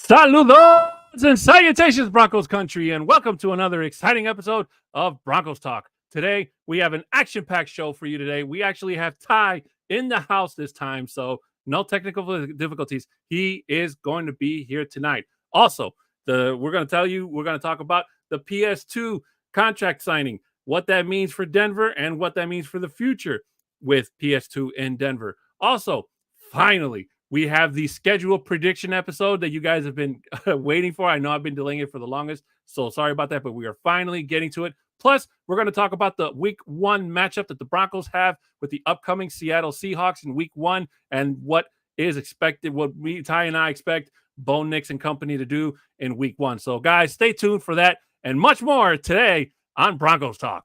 Saludos and salutations, Broncos country, and welcome to another exciting episode of Broncos Talk. Today, we have an action-packed show for you today. We actually have Ty in the house this time, so no technical difficulties. He is going to be here tonight. Also, we're going to talk about the PS2 contract signing, what that means for Denver, and what that means for the future with PS2 in Denver. Also, finally, we have the schedule prediction episode that you guys have been waiting for. I know I've been delaying it for the longest, so sorry about that, but we are finally getting to it. Plus, we're going to talk about the week one matchup that the Broncos have with the upcoming Seattle Seahawks in week one and what is expected, what Ty and I expect Bo Nix and company to do in week one. So, guys, stay tuned for that and much more today on Broncos Talk.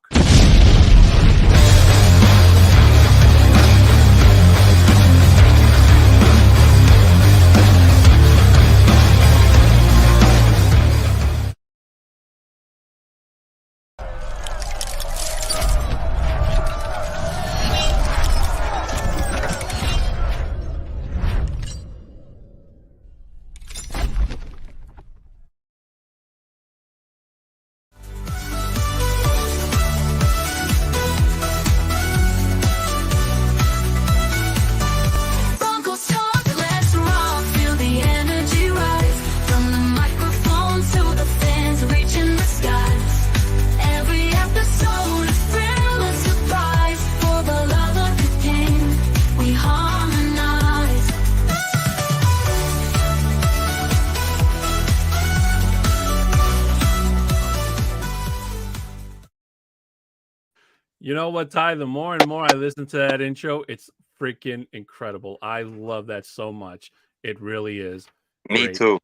Broncos talk, let's rock, feel the energy rise. From the microphone to the fans reaching the skies. Every episode a thrill and surprise. For the love of the game, we harmonize. You know what, Ty? The more and more I listen to that intro, it's freaking incredible. I love that so much. It really is. Me Great. too.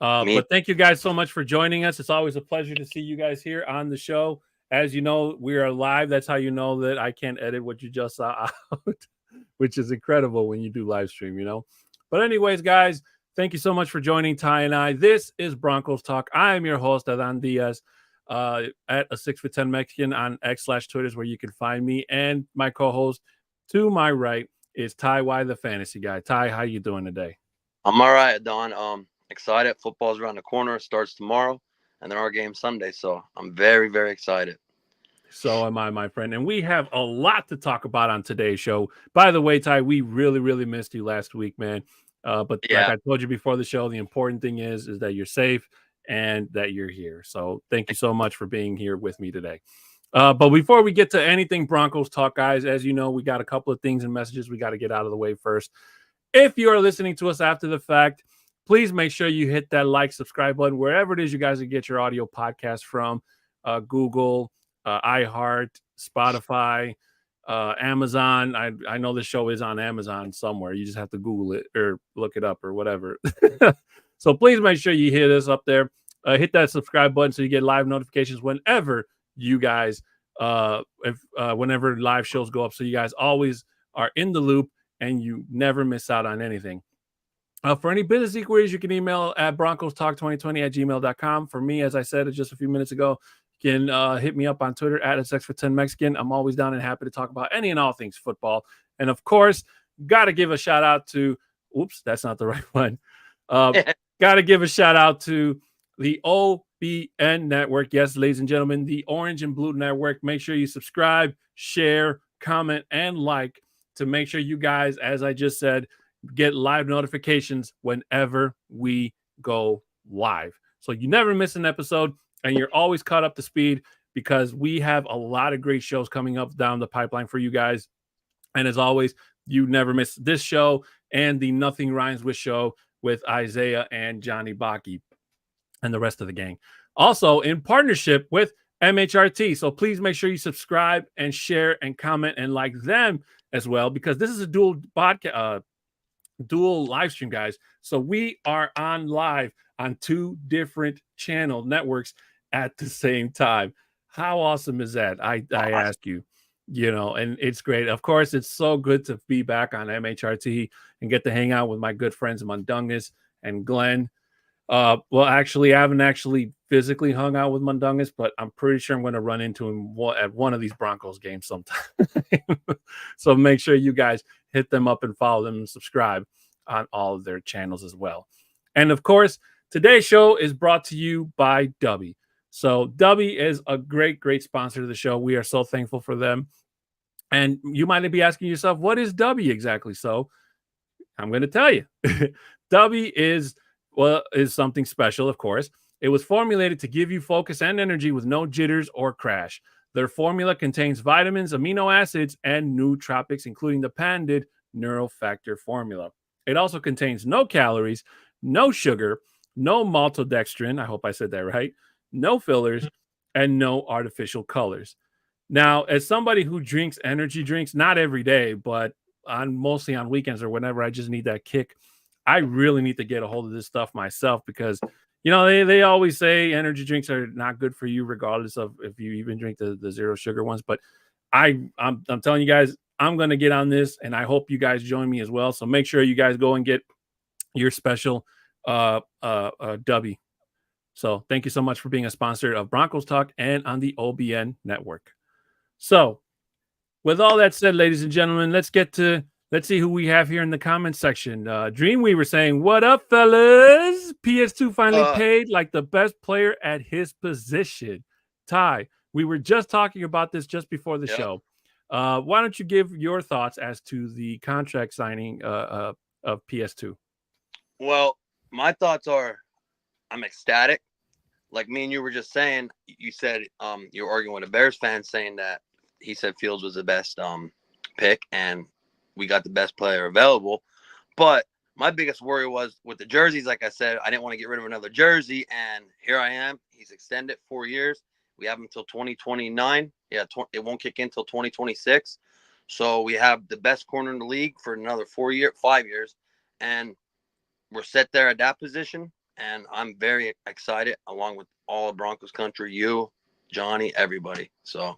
But thank you guys so much for joining us. It's always a pleasure to see you guys here on the show. As you know, we are live. That's how you know that I can't edit what you just saw out, which is incredible when you do live stream, you know. But anyways, guys, thank you so much for joining Ty and I. This is Broncos Talk. I am your host, Adan Diaz, at a 6'10" Mexican on X/Twitter is where you can find me. And my co-host to my right is Ty Y, the fantasy guy. Ty, how you doing today? I'm all right, Don. Excited. Football's around the corner. Starts tomorrow, and then our game Sunday. So I'm very, very excited. So am I, my friend. And we have a lot to talk about on today's show. By the way, Ty, we really, really missed you last week, man. But Yeah. like I told you before the show, the important thing is that you're safe and that you're here. So thank you so much for being here with me today. But before we get to anything Broncos talk, guys, as you know, we got a couple of things and messages we got to get out of the way first. If you are listening to us after the fact, please make sure you hit that like, subscribe button, wherever it is you guys get your audio podcast from, Google, iHeart, Spotify, Amazon. I know the show is on Amazon somewhere. You just have to Google it or look it up or whatever. So please make sure you hit us up there. Hit that subscribe button so you get live notifications whenever you guys, whenever live shows go up. So you guys always are in the loop and you never miss out on anything. For any business inquiries, you can email at broncostalk2020@gmail.com. For me, as I said just a few minutes ago, you can hit me up on Twitter at @6'10Mexican. I'm always down and happy to talk about any and all things football. And of course, got to give a shout out to, oops, that's not the right one. Got to give a shout out to the OBN network. Yes, ladies and gentlemen, the Orange and Blue network. Make sure you subscribe, share, comment, and like to make sure you guys, as I just said, get live notifications whenever we go live. So you never miss an episode and you're always caught up to speed because we have a lot of great shows coming up down the pipeline for you guys. And as always, you never miss this show and the Nothing Rhymes With show with Isaiah and Johnny Baki and the rest of the gang. Also in partnership with MHRT. So please make sure you subscribe and share and comment and like them as well, because this is a dual podcast, dual live stream, guys. So we are on live on two different channel networks at the same time. How awesome is that? I ask you, you know, and it's great. Of course, it's so good to be back on MHRT and get to hang out with my good friends Mundungus and Glenn. Well, actually, I haven't actually physically hung out with Mundungus, but I'm pretty sure I'm going to run into him at one of these Broncos games sometime. So make sure you guys hit them up and follow them and subscribe on all of their channels as well. And of course, today's show is brought to you by Dubby. So Dubby is a great, great sponsor to the show. We are so thankful for them. And you might be asking yourself, what is Dubby exactly? So I'm going to tell you. Dubby is something special, of course. It was formulated to give you focus and energy with no jitters or crash. Their formula contains vitamins, amino acids, and nootropics, including the patented neurofactor formula. It also contains no calories, no sugar, no maltodextrin. I hope I said that right. No fillers, and no artificial colors. Now, as somebody who drinks energy drinks, not every day, but on mostly on weekends or whenever I just need that kick, I really need to get a hold of this stuff myself because they always say energy drinks are not good for you, regardless of if you even drink the zero sugar ones. But I'm telling you guys, I'm gonna get on this, and I hope you guys join me as well. So make sure you guys go and get your special Dubby. So thank you so much for being a sponsor of Broncos Talk and on the OBN network. So with all that said, ladies and gentlemen, let's see who we have here in the comments section. Dreamweaver saying, "What up, fellas? PS2 finally paid like the best player at his position." Ty, we were just talking about this just before the show. Why don't you give your thoughts as to the contract signing of PS2? Well, my thoughts are, I'm ecstatic. Like me and you were just saying, you said you were arguing with a Bears fan saying that he said Fields was the best pick and we got the best player available. But my biggest worry was with the jerseys. Like I said, I didn't want to get rid of another jersey, and here I am. He's extended 4 years. We have him until 2029. Yeah, it won't kick in until 2026. So we have the best corner in the league for another 5 years, and we're set there at that position. And I'm very excited, along with all of Broncos country, you, Johnny, everybody. So,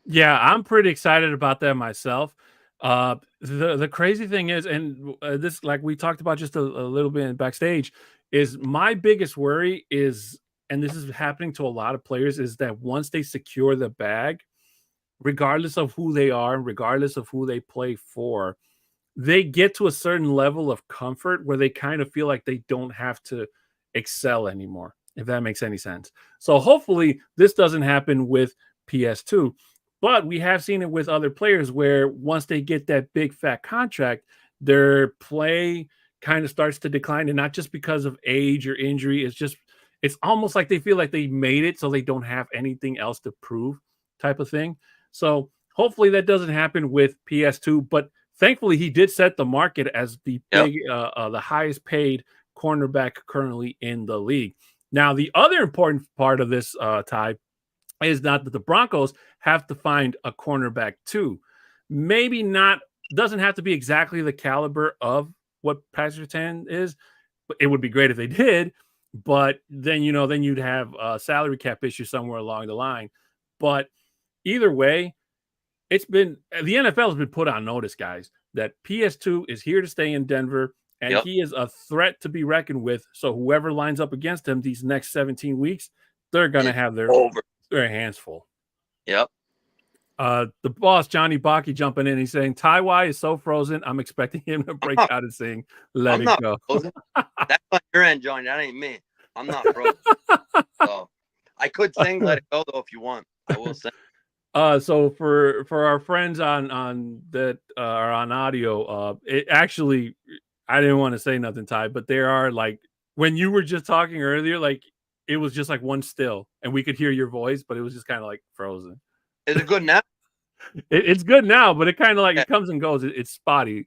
yeah, I'm pretty excited about that myself. The crazy thing is, and this, like we talked about just a little bit in backstage, is my biggest worry is, and this is happening to a lot of players, is that once they secure the bag, regardless of who they are, regardless of who they play for, they get to a certain level of comfort where they kind of feel like they don't have to excel anymore, if that makes any sense. So hopefully this doesn't happen with PS2, but we have seen it with other players where once they get that big fat contract, their play kind of starts to decline, and not just because of age or injury. It's almost like they feel like they made it, so they don't have anything else to prove, type of thing. So hopefully that doesn't happen with PS2, but thankfully he did set the market as the the highest paid cornerback currently in the league. Now, the other important part of this, Ty, is not that the Broncos have to find a cornerback too. Maybe not, doesn't have to be exactly the caliber of what Patrick Surtain is. It would be great if they did, but then you'd have a salary cap issue somewhere along the line. But either way, the NFL has been put on notice, guys, that PS2 is here to stay in Denver, and he is a threat to be reckoned with. So whoever lines up against him these next 17 weeks, they're going to have their hands full. Yep. The boss, Johnny Baki, jumping in. He's saying, Ty is so frozen. I'm expecting him to break out and sing Let It Go. That's on your end, Johnny. That ain't me. I'm not frozen. So I could sing Let It Go, though, if you want. I will sing. So for our friends on that are on audio, it actually, I didn't want to say nothing, Ty, but there are, like, when you were just talking earlier, like, it was just like one still, and we could hear your voice, but it was just kind of like frozen. Is it good now? It's good now, but it kind of like it comes and goes. It's spotty.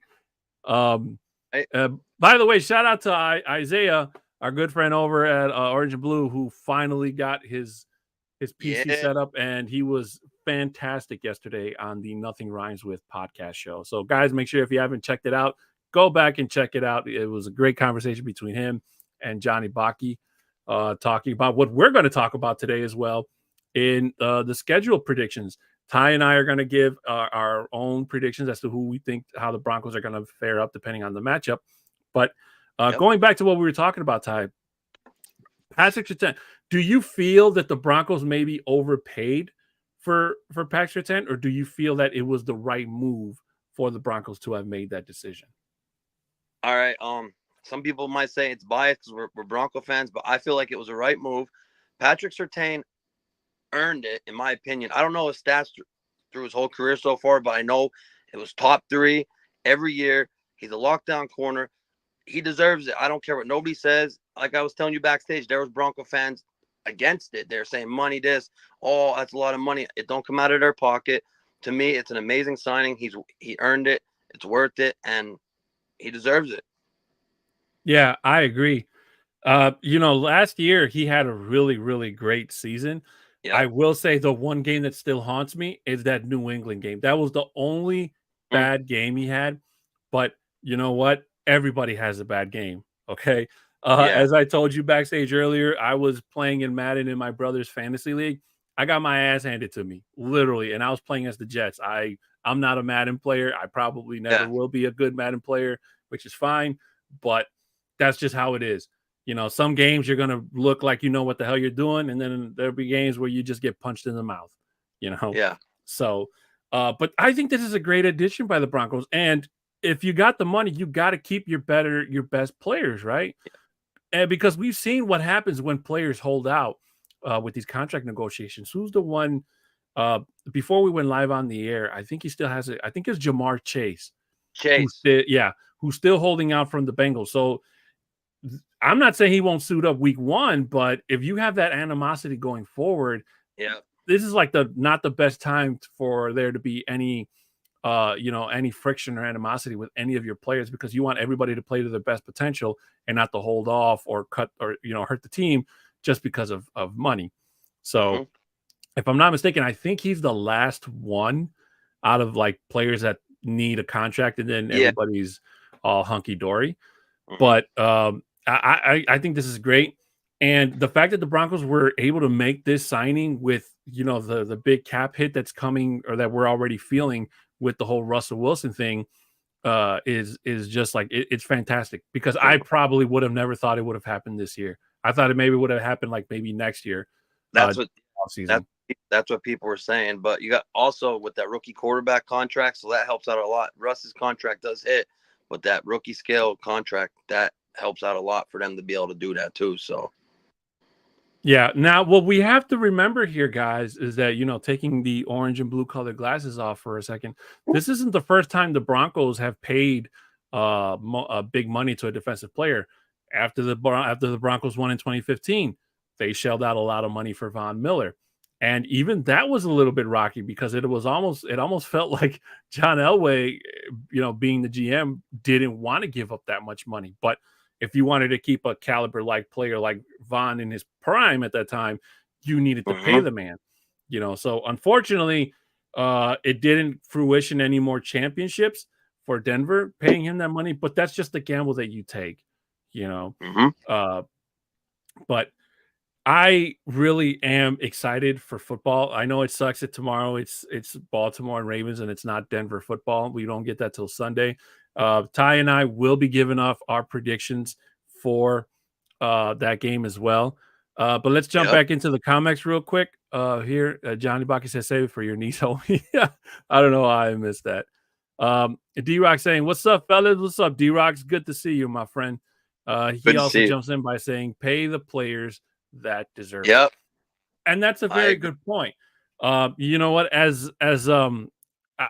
By the way, shout out to Isaiah, our good friend over at Orange and Blue, who finally got his PC set up, and he was fantastic yesterday on the Nothing Rhymes With podcast show. So guys, make sure if you haven't checked it out, go back and check it out. It was a great conversation between him and Johnny Baki, talking about what we're going to talk about today as well in the schedule predictions. Ty and I are going to give our own predictions as to who we think, how the Broncos are going to fare up depending on the matchup. But going back to what we were talking about, Ty, Patrick Surtain, do you feel that the Broncos maybe overpaid for Patrick Surtain, or do you feel that it was the right move for the Broncos to have made that decision? All right. some people might say it's biased because we're Bronco fans, but I feel like it was the right move. Patrick Surtain earned it, in my opinion. I don't know his stats through his whole career so far, but I know it was top 3 every year. He's a lockdown corner. He deserves it. I don't care what nobody says. Like I was telling you backstage, there was Bronco fans against it. They're saying money this, oh, that's a lot of money. It don't come out of their pocket. To me, it's an amazing signing. He earned it. It's worth it, and he deserves it. Yeah, I agree. Last year he had a really, really great season. Yeah. I will say the one game that still haunts me is that New England game. That was the only bad game he had. But you know what? Everybody has a bad game. Okay. Yeah. As I told you backstage earlier, I was playing in Madden in my brother's fantasy league. I got my ass handed to me, literally, and I was playing as the Jets. I'm not a Madden player. I probably never Yeah. will be a good Madden player, which is fine. But that's just how it is. Some games you're gonna look like you know what the hell you're doing, and then there'll be games where you just get punched in the mouth. Yeah. So, but I think this is a great addition by the Broncos. And if you got the money, you got to keep your best players, right? And because we've seen what happens when players hold out with these contract negotiations. Who's the one? Before we went live on the air, I think he still has it. I think it's Jamar Chase. Chase. Who's still holding out from the Bengals. So I'm not saying he won't suit up week 1, but if you have that animosity going forward, Yeah. this is like not the best time for there to be any any friction or animosity with any of your players, because you want everybody to play to their best potential and not to hold off or cut or hurt the team just because of money. So if I'm not mistaken, I think he's the last one out of like players that need a contract, and then everybody's all hunky-dory. But I think this is great. And the fact that the Broncos were able to make this signing with, the big cap hit that's coming, or that we're already feeling with the whole Russell Wilson thing, is just like it's fantastic, because I probably would have never thought it would have happened this year. I thought it maybe would have happened like maybe next year. That's what people were saying. But you got also with that rookie quarterback contract, so that helps out a lot. Russ's contract does hit, but that rookie scale contract, that helps out a lot for them to be able to do that too. So yeah. Now, what we have to remember here, guys, is that, taking the orange and blue colored glasses off for a second, this isn't the first time the Broncos have paid big money to a defensive player. After the Broncos won in 2015, they shelled out a lot of money for Von Miller. And even that was a little bit rocky, because it almost felt like John Elway, being the GM, didn't want to give up that much money. But if you wanted to keep a caliber like player like Von in his prime at that time, you needed to pay the man. So unfortunately, it didn't fruition any more championships for Denver paying him that money. But that's just the gamble that you take, but I really am excited for football. I know it sucks that tomorrow it's Baltimore and Ravens, and it's not Denver football. We don't get that till Sunday. Ty and I will be giving off our predictions for that game as well. But let's jump back into the comics real quick. Here, Johnny Baki says, save it for your niece, homie. Yeah, I don't know how I missed that. D-Rock saying, what's up, fellas? What's up, D-Rock's good to see you, my friend. He also jumps in by saying, pay the players that deserve it. And that's a very good point. You know what?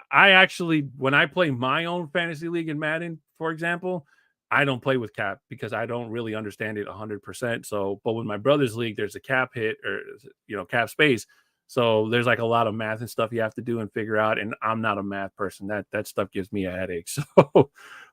I actually, when I play my own fantasy league in Madden, for example, I don't play with cap because I don't really understand it 100%. So, but with my brother's league, there's a cap hit, or cap space. So there's like a lot of math and stuff you have to do and figure out. And I'm not a math person. That stuff gives me a headache. So,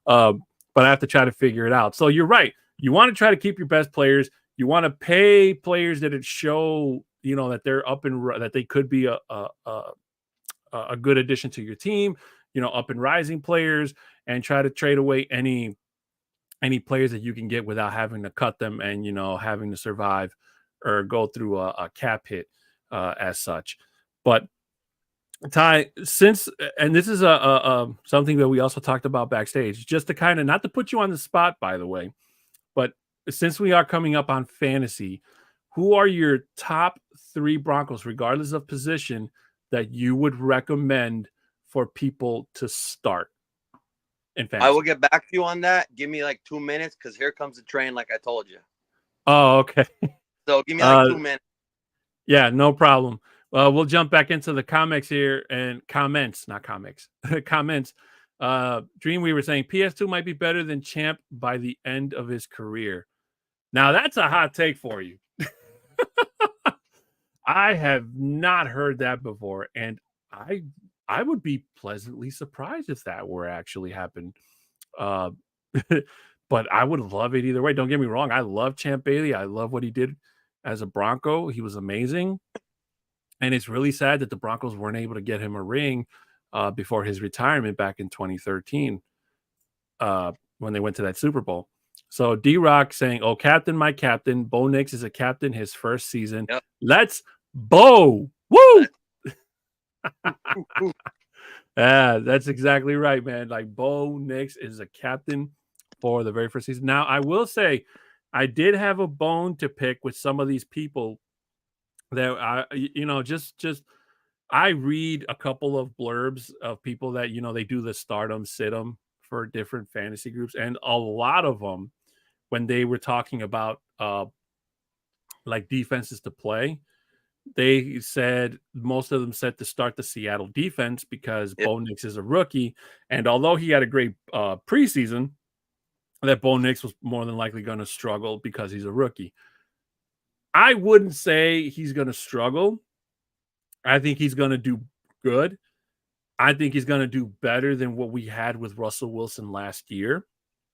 but I have to try to figure it out. So you're right. You want to try to keep your best players. You want to pay players that it show, that they're up and that they could be a good addition to your team, up and rising players, and try to trade away any players that you can get without having to cut them and, having to survive or go through a cap hit as such. But Ty, and this is something that we also talked about backstage, just to kind of, not to put you on the spot, by the way, but since we are coming up on fantasy, who are your top 3 Broncos, regardless of position, that you would recommend for people to start? in I will fantasy. get back to you on that. Give me like 2 minutes because here comes the train, like I told you. Oh, okay. So give me like Uh, 2 minutes. yeah, no problem. We'll jump back into the comics here and comments, not comics, comments. Dreamweaver saying PS2 might be better than Champ by the end of his career. Now that's a hot take for you. I have not heard that before, and I I would be pleasantly surprised if that were actually happened. Uh, but I would love it either way. Don't get me wrong. I love Champ Bailey. I love what he did as a Bronco. He was amazing. And it's really sad that the Broncos weren't able to get him a ring before his retirement back in 2013 when they went to that Super Bowl. So D Rock saying, "Oh, captain, my captain. Bo Nix is a captain his first season. Yep. Let's Bo. Woo!" Ooh, Yeah, that's exactly right, man. Like Bo Nix is a captain for the very first season. Now, I will say, I did have a bone to pick with some of these people that just I read a couple of blurbs of people that they do the stardom sit 'em for different fantasy groups, and a lot of them when they were talking about like defenses to play, they said most of them said to start the Seattle defense because yep, Bo Nix is a rookie, and although he had a great preseason, that Bo Nix was more than likely going to struggle because he's a rookie. I wouldn't say he's going to struggle. I think he's going to do good. I think he's going to do better than what we had with Russell Wilson last year.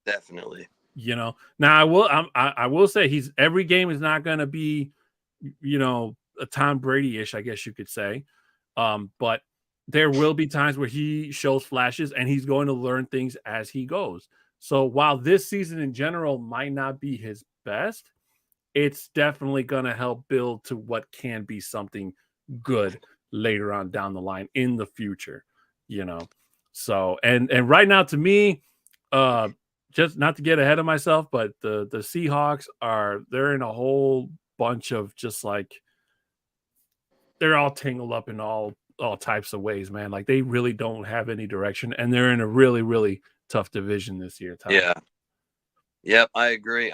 definitely. Now I will say he's every game is not going to be, a Tom Brady ish, I guess you could say. But there will be times where he shows flashes and he's going to learn things as he goes. So while this season in general might not be his best, it's definitely going to help build to what can be something good later on down the line in the future, you know. So and right now to me, just not to get ahead of myself, but the Seahawks they're in a whole bunch of just like they're all tangled up in all types of ways, man. Like they really don't have any direction, and they're in a really really tough division this year, Ty. Yeah. Yep, I agree.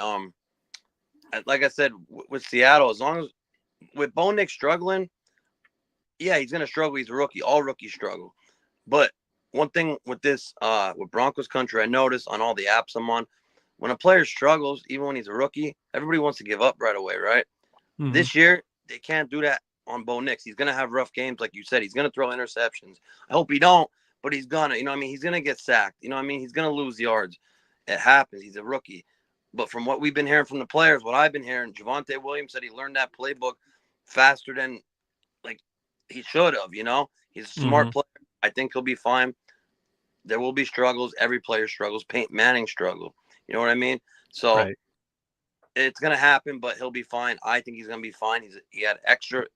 Like I said, with Seattle, as long as with Bo Nix struggling, yeah, he's gonna struggle. He's a rookie. All rookies struggle. But one thing with this, with Broncos country, I noticed on all the apps I'm on, when a player struggles, even when he's a rookie, everybody wants to give up right away, right? Mhm. This year, they can't do that on Bo Nix. He's gonna have rough games, like you said. He's gonna throw interceptions. I hope he don't, but he's gonna. You know what I mean? He's gonna get sacked. You know what I mean? He's gonna lose yards. It happens. He's a rookie. But from what we've been hearing from the players, what I've been hearing, Javonte Williams said he learned that playbook faster than like he should have. He's a smart Mhm. player. I think he'll be fine. There will be struggles. Every player struggles. Peyton Manning struggled. You know what I mean? So Right. it's gonna happen, but he'll be fine. I think he's gonna be fine. He had an extra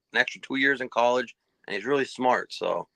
2 years in college, and he's really smart. So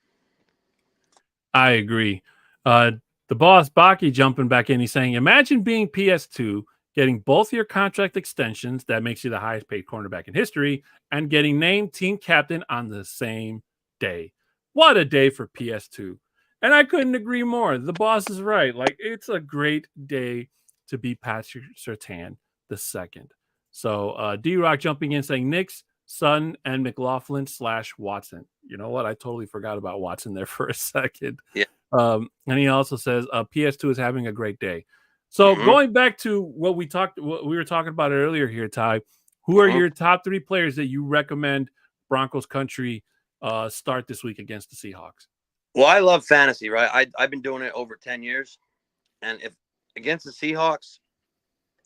I agree. Uh, the boss Baki jumping back in. He's saying, "Imagine being PS2, getting both your contract extensions that makes you the highest paid cornerback in history, and getting named team captain on the same day. What a day for PS2!" And I couldn't agree more. The boss is right. Like it's a great day to be Patrick Surtain the second. So D Rock jumping in saying Knicks, Sutton, and McLaughlin / Watson. You know what? I totally forgot about Watson there for a second. yeah, And he also says PS2 is having a great day. So hmm going back to what we were talking about earlier here, Ty. Who are hmm your top 3 players that you recommend Broncos country start this week against the Seahawks? well, I love fantasy, right? I've been doing it over 10 years, and if against the Seahawks,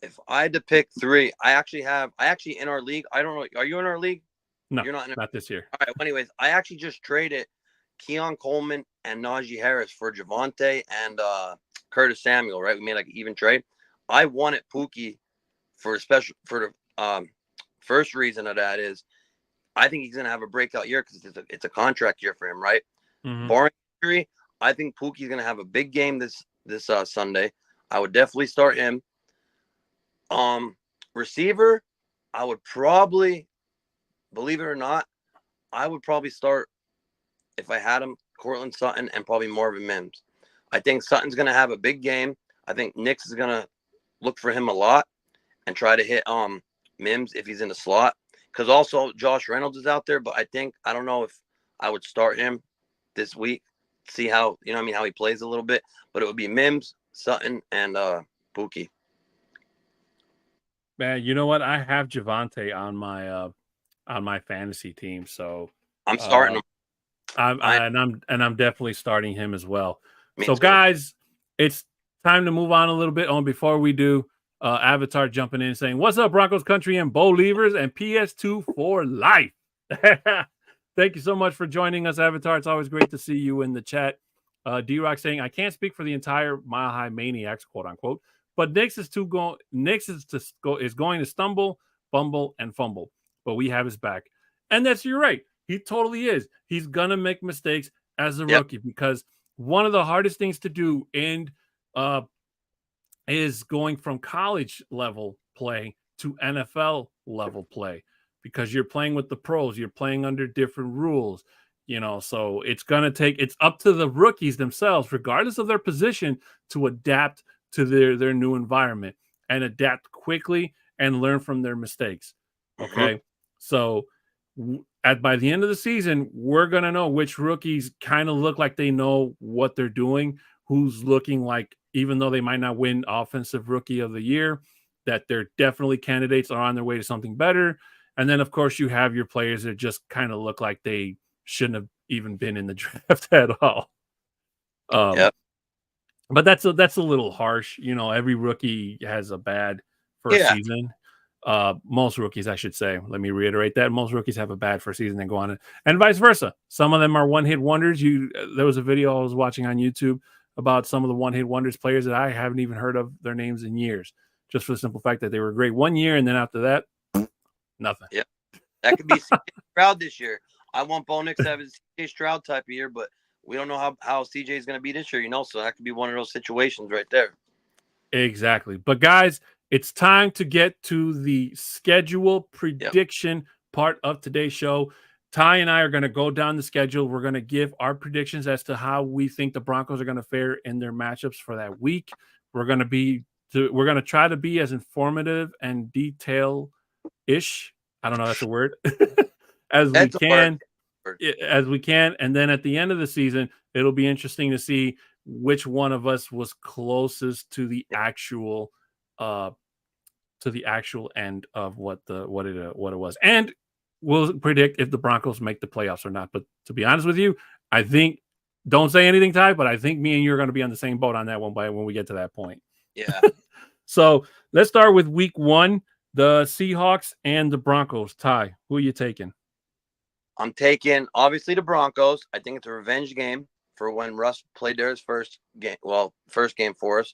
if I had to pick three, I actually in our league. I don't know. Are you in our league? No, You're not in. not this year. All right. Well, anyways, I actually just traded Keon Coleman and Najee Harris for Javonte and Curtis Samuel. Right, we made like an even trade. I wanted Pookie for the first reason of that is I think he's gonna have a breakout year because it's a contract year for him, right? Mm-hmm. Barring injury, I think Pookie's gonna have a big game this Sunday. I would definitely start him. Receiver, I would probably, believe it or not, I would probably start if I had him, Cortland Sutton and probably Marvin Mims. I think Sutton's going to have a big game. I think Nix is going to look for him a lot and try to hit Mims if he's in the slot. Because also Josh Reynolds is out there, but I don't know if I would start him this week. See how how he plays a little bit. But it would be Mims, Sutton, and Buki. Man, you know what? I have Javante on my fantasy team, so I'm starting him. I'm definitely starting him as well. Me So, too. guys, it's time to move on a little bit. Before we do, Avatar jumping in saying, "What's up, Broncos country and Bo Leavers and PS2 for life." Thank you so much for joining us, Avatar. It's always great to see you in the chat. D-Rock saying, "I can't speak for the entire Mile High Maniacs, quote unquote, but Nix is going to stumble, fumble, and fumble, but we have his back." And you're right. He totally is. He's gonna make mistakes as a rookie because one of the hardest things to do is going from college level play to NFL level play because you're playing with the pros, you're playing under different rules, so it's up to the rookies themselves, regardless of their position, to adapt to their new environment and adapt quickly and learn from their mistakes. Okay. So by the end of the season, we're going to know which rookies kind of look like they know what they're doing, who's looking like, even though they might not win Offensive Rookie of the Year, that they're definitely candidates are on their way to something better. And then, of course, you have your players that just kind of look like they shouldn't have even been in the draft at all. But that's a little harsh. Every rookie has a bad first season. Most rookies, I should say. Let me reiterate that. Most rookies have a bad first season and go on, and vice versa. Some of them are one-hit wonders. There was a video I was watching on YouTube about some of the one-hit wonders players that I haven't even heard of their names in years, just for the simple fact that they were great one year, and then after that, nothing. Yeah, that could be CJ Stroud this year. I want Bo Nix to have a CJ Stroud type of year, but we don't know how CJ is going to be this year, so that could be one of those situations right there. Exactly. But guys, it's time to get to the schedule prediction part of today's show. Ty and I are going to go down the schedule. We're going to give our predictions as to how we think the Broncos are going to fare in their matchups for that week. We're going to try to be as informative and detail-ish. I don't know if that's a word. as we can. And then at the end of the season, it'll be interesting to see which one of us was closest to the actual end of what it was. And we'll predict if the Broncos make the playoffs or not. But to be honest with you, I think, don't say anything, Ty, but I think me and you are going to be on the same boat on that one when we get to that point. Yeah. So let's start with week 1, the Seahawks and the Broncos. Ty, who are you taking? I'm taking, obviously, the Broncos. I think it's a revenge game for when Russ played his first game for us.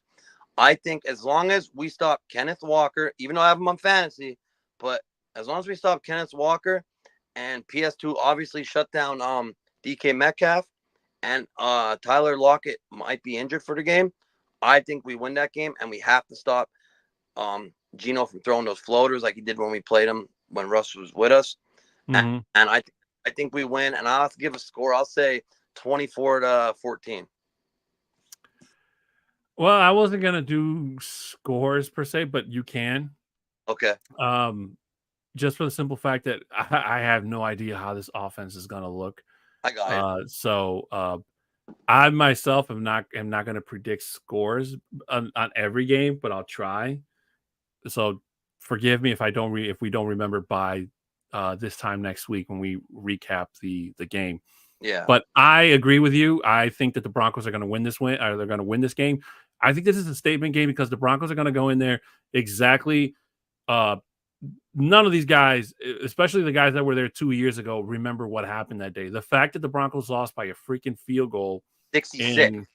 I think as long as we stop Kenneth Walker, even though I have him on fantasy, but as long as we stop Kenneth Walker and PS2 obviously shut down DK Metcalf and Tyler Lockett might be injured for the game, I think we win that game, and we have to stop Geno from throwing those floaters like he did when we played him when Russ was with us. Mm-hmm. And I think we win, and I'll have to give a score. I'll say 24-14. Well, I wasn't going to do scores per se, but you can. Okay. Just for the simple fact that I have no idea how this offense is going to look. I got it. So I myself am not going to predict scores on every game, but I'll try. So forgive me if we don't remember by this time next week when we recap the game. Yeah. But I agree with you. I think that the Broncos are going to win this they're going to win this game. I think this is a statement game because the Broncos are going to go in there exactly. None of these guys, especially the guys that were there 2 years ago, remember what happened that day. The fact that the Broncos lost by a freaking field goal, 66.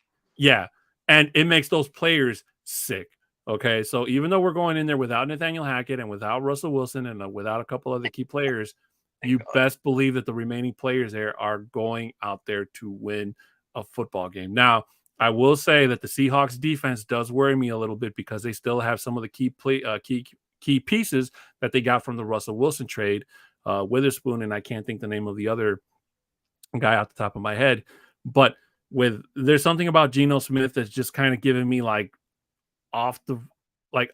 And it makes those players sick. Okay, so even though we're going in there without Nathaniel Hackett and without Russell Wilson and without a couple other key players, best believe that the remaining players there are going out there to win a football game. Now, I will say that the Seahawks defense does worry me a little bit because they still have some of the key pieces that they got from the Russell Wilson trade, Witherspoon, and I can't think the name of the other guy off the top of my head. But there's something about Geno Smith that's just kind of giving me like off the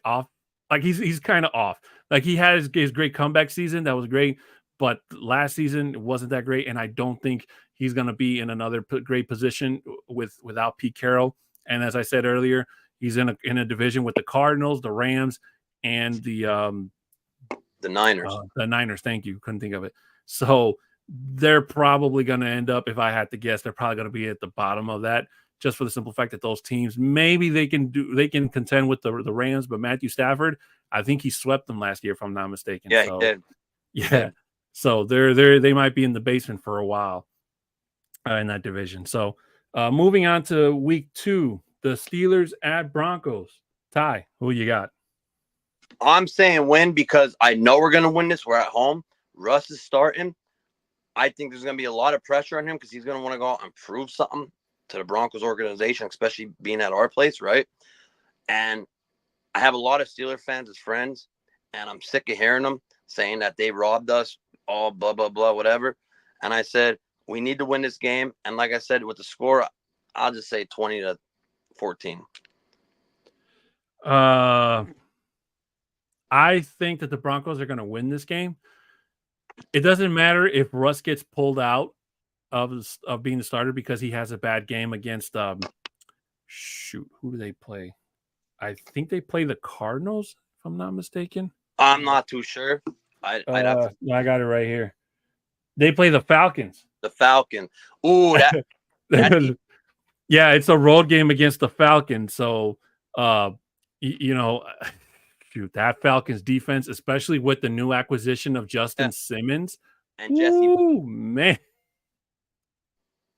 off like he's kind of off. Like he had his great comeback season, that was great, but last season it wasn't that great, and I don't think he's going to be in another great position without Pete Carroll. And as I said earlier, he's in a division with the Cardinals, the Rams, and The Niners. the Niners. Thank you, couldn't think of it. So they're probably going to end up, if I had to guess, they're probably going to be at the bottom of that, just for the simple fact that those teams, maybe they can contend with the Rams, but Matthew Stafford, I think he swept them last year, if I'm not mistaken. Yeah, so, he did. Yeah, so they might be in the basement for a while in that division. So moving on to week 2, the Steelers at Broncos. Ty, who you got? I'm saying win because I know we're going to win this. We're at home. Russ is starting. I think there's going to be a lot of pressure on him because he's going to want to go out and prove something to the Broncos organization, especially being at our place, right? And I have a lot of Steeler fans as friends, and I'm sick of hearing them saying that they robbed us, all blah, blah, blah, whatever. And I said, we need to win this game. And like I said, with the score, I'll just say 20-14. I think that the Broncos are going to win this game. It doesn't matter if Russ gets pulled out of being the starter because he has a bad game against who do they play? I think they play the Cardinals, if I'm not mistaken. I'm not too sure. I'd have to. I got it right here. They play the Falcons. The Falcon. Ooh, yeah, it's a road game against the Falcons. So, shoot, that Falcons defense, especially with the new acquisition of Justin Simmons and Jesse. Ooh, man.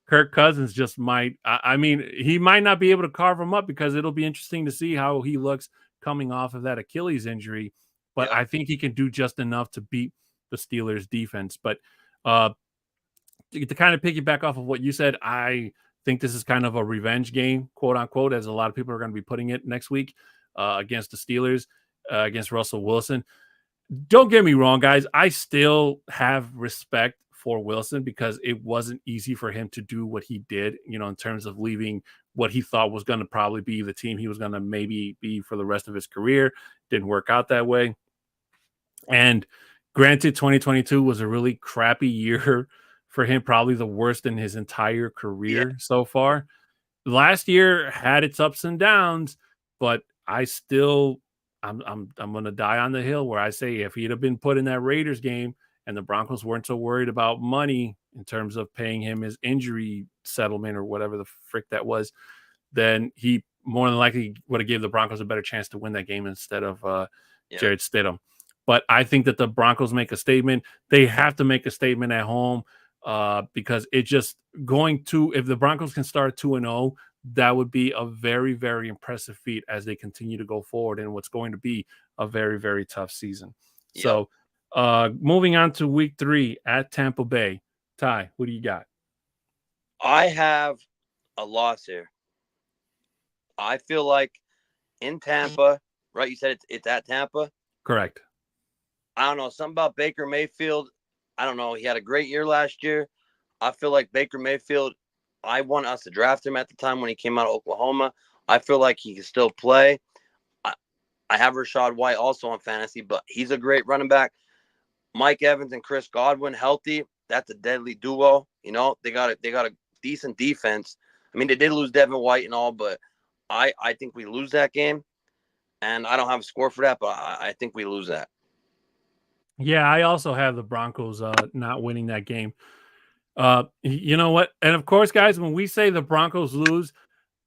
Kirk Cousins just might. I mean, he might not be able to carve him up because it'll be interesting to see how he looks coming off of that Achilles injury. But I think he can do just enough to beat the Steelers defense. But to kind of piggyback off of what you said, I think this is kind of a revenge game, quote unquote, as a lot of people are going to be putting it next week against the Steelers, against Russell Wilson. Don't get me wrong, guys. I still have respect for Wilson because it wasn't easy for him to do what he did, in terms of leaving what he thought was going to probably be the team he was going to maybe be for the rest of his career. Didn't work out that way. And granted, 2022 was a really crappy year for him, probably the worst in his entire career so far. Last year had its ups and downs, but I'm going to die on the hill where I say if he'd have been put in that Raiders game and the Broncos weren't so worried about money in terms of paying him his injury settlement or whatever the frick that was, then he more than likely would have gave the Broncos a better chance to win that game instead of Jared Stidham. But I think that the Broncos make a statement. They have to make a statement at home because it just if the Broncos can start 2-0, that would be a very, very impressive feat as they continue to go forward in what's going to be a very, very tough season. Yep. So moving on to week 3 at Tampa Bay. Ty, what do you got? I have a loss here. I feel like in Tampa, right? You said it's at Tampa? Correct. I don't know. Something about Baker Mayfield. I don't know. He had a great year last year. I feel like Baker Mayfield, I want us to draft him at the time when he came out of Oklahoma. I feel like he can still play. I have Rachaad White also on fantasy, but he's a great running back. Mike Evans and Chris Godwin healthy. That's a deadly duo. They got a decent defense. I mean, they did lose Devin White and all, but I think we lose that game. And I don't have a score for that, but I think we lose that. Yeah, I also have the Broncos not winning that game. You know what? And of course, guys, when we say the Broncos lose,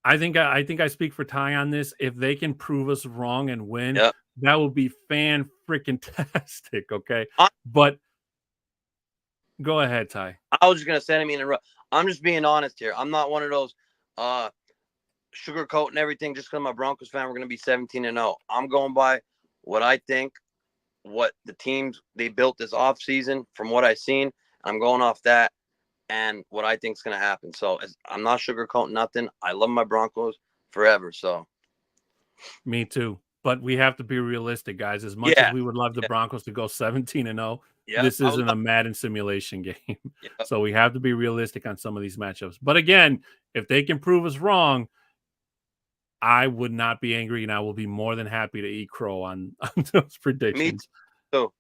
I think I speak for Ty on this. If they can prove us wrong and win, that would be fan-freaking-tastic, okay? But go ahead, Ty. I was just going to say, I'm just being honest here. I'm not one of those sugarcoating everything just because I'm a Broncos fan. We're going to be 17-0. I'm going by what I think, what the teams they built this offseason from what I've seen. I'm going off that and what I think is going to happen. So I'm not sugarcoating nothing. I love my Broncos forever. So me too. but we have to be realistic, guys. As much as Yeah, we would love the yeah, Broncos to go 17-0, yeah. this isn't a Madden simulation game. Yeah. So we have to be realistic on some of these matchups. But again, if they can prove us wrong, I would not be angry, and I will be more than happy to eat crow on, on those Me predictions. too.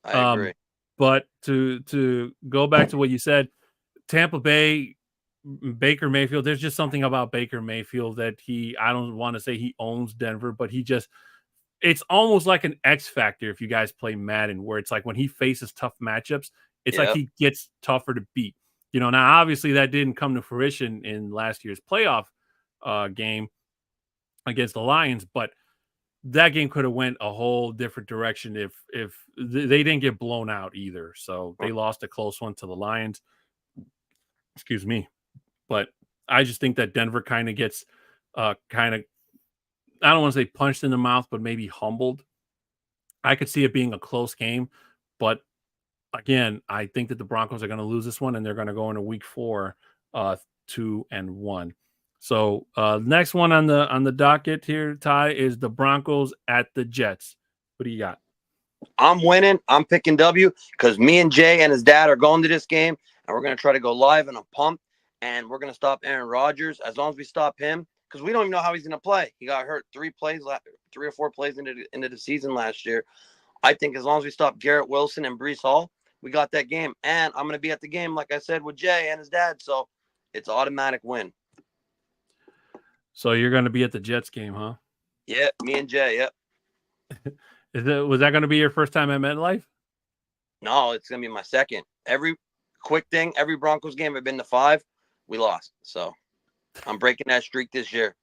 I Um, agree. but to go back to what you said, Tampa Bay, Baker Mayfield, there's just something about Baker Mayfield that I don't want to say he owns Denver, but it's almost like an X factor if you guys play Madden, where it's like when he faces tough matchups, it's like Yep. he gets tougher to beat. Now obviously that didn't come to fruition in last year's playoff game against the Lions, but that game could have went a whole different direction if they didn't get blown out either. So they lost a close one to the Lions. Excuse me. But I just think that Denver kind of gets kind of, I don't want to say punched in the mouth, but maybe humbled. I could see it being a close game, but again, I think that the Broncos are going to lose this one, and they're going to go into Week 4, 2-1. So next one on the docket here, Ty, is the Broncos at the Jets. What do you got? I'm winning. I'm picking W because me and Jay and his dad are going to this game, and we're going to try to go live, and I'm pumped. And we're going to stop Aaron Rodgers as long as we stop him because we don't even know how he's going to play. He got hurt 3 or 4 plays into the season last year. I think as long as we stop Garrett Wilson and Brees Hall, we got that game. And I'm going to be at the game, like I said, with Jay and his dad. So it's an automatic win. So you're going to be at the Jets game, huh? Yeah, me and Jay, yep. Was that going to be your first time at MetLife? No, it's going to be my second. Every Broncos game I've been to 5, we lost. So I'm breaking that streak this year.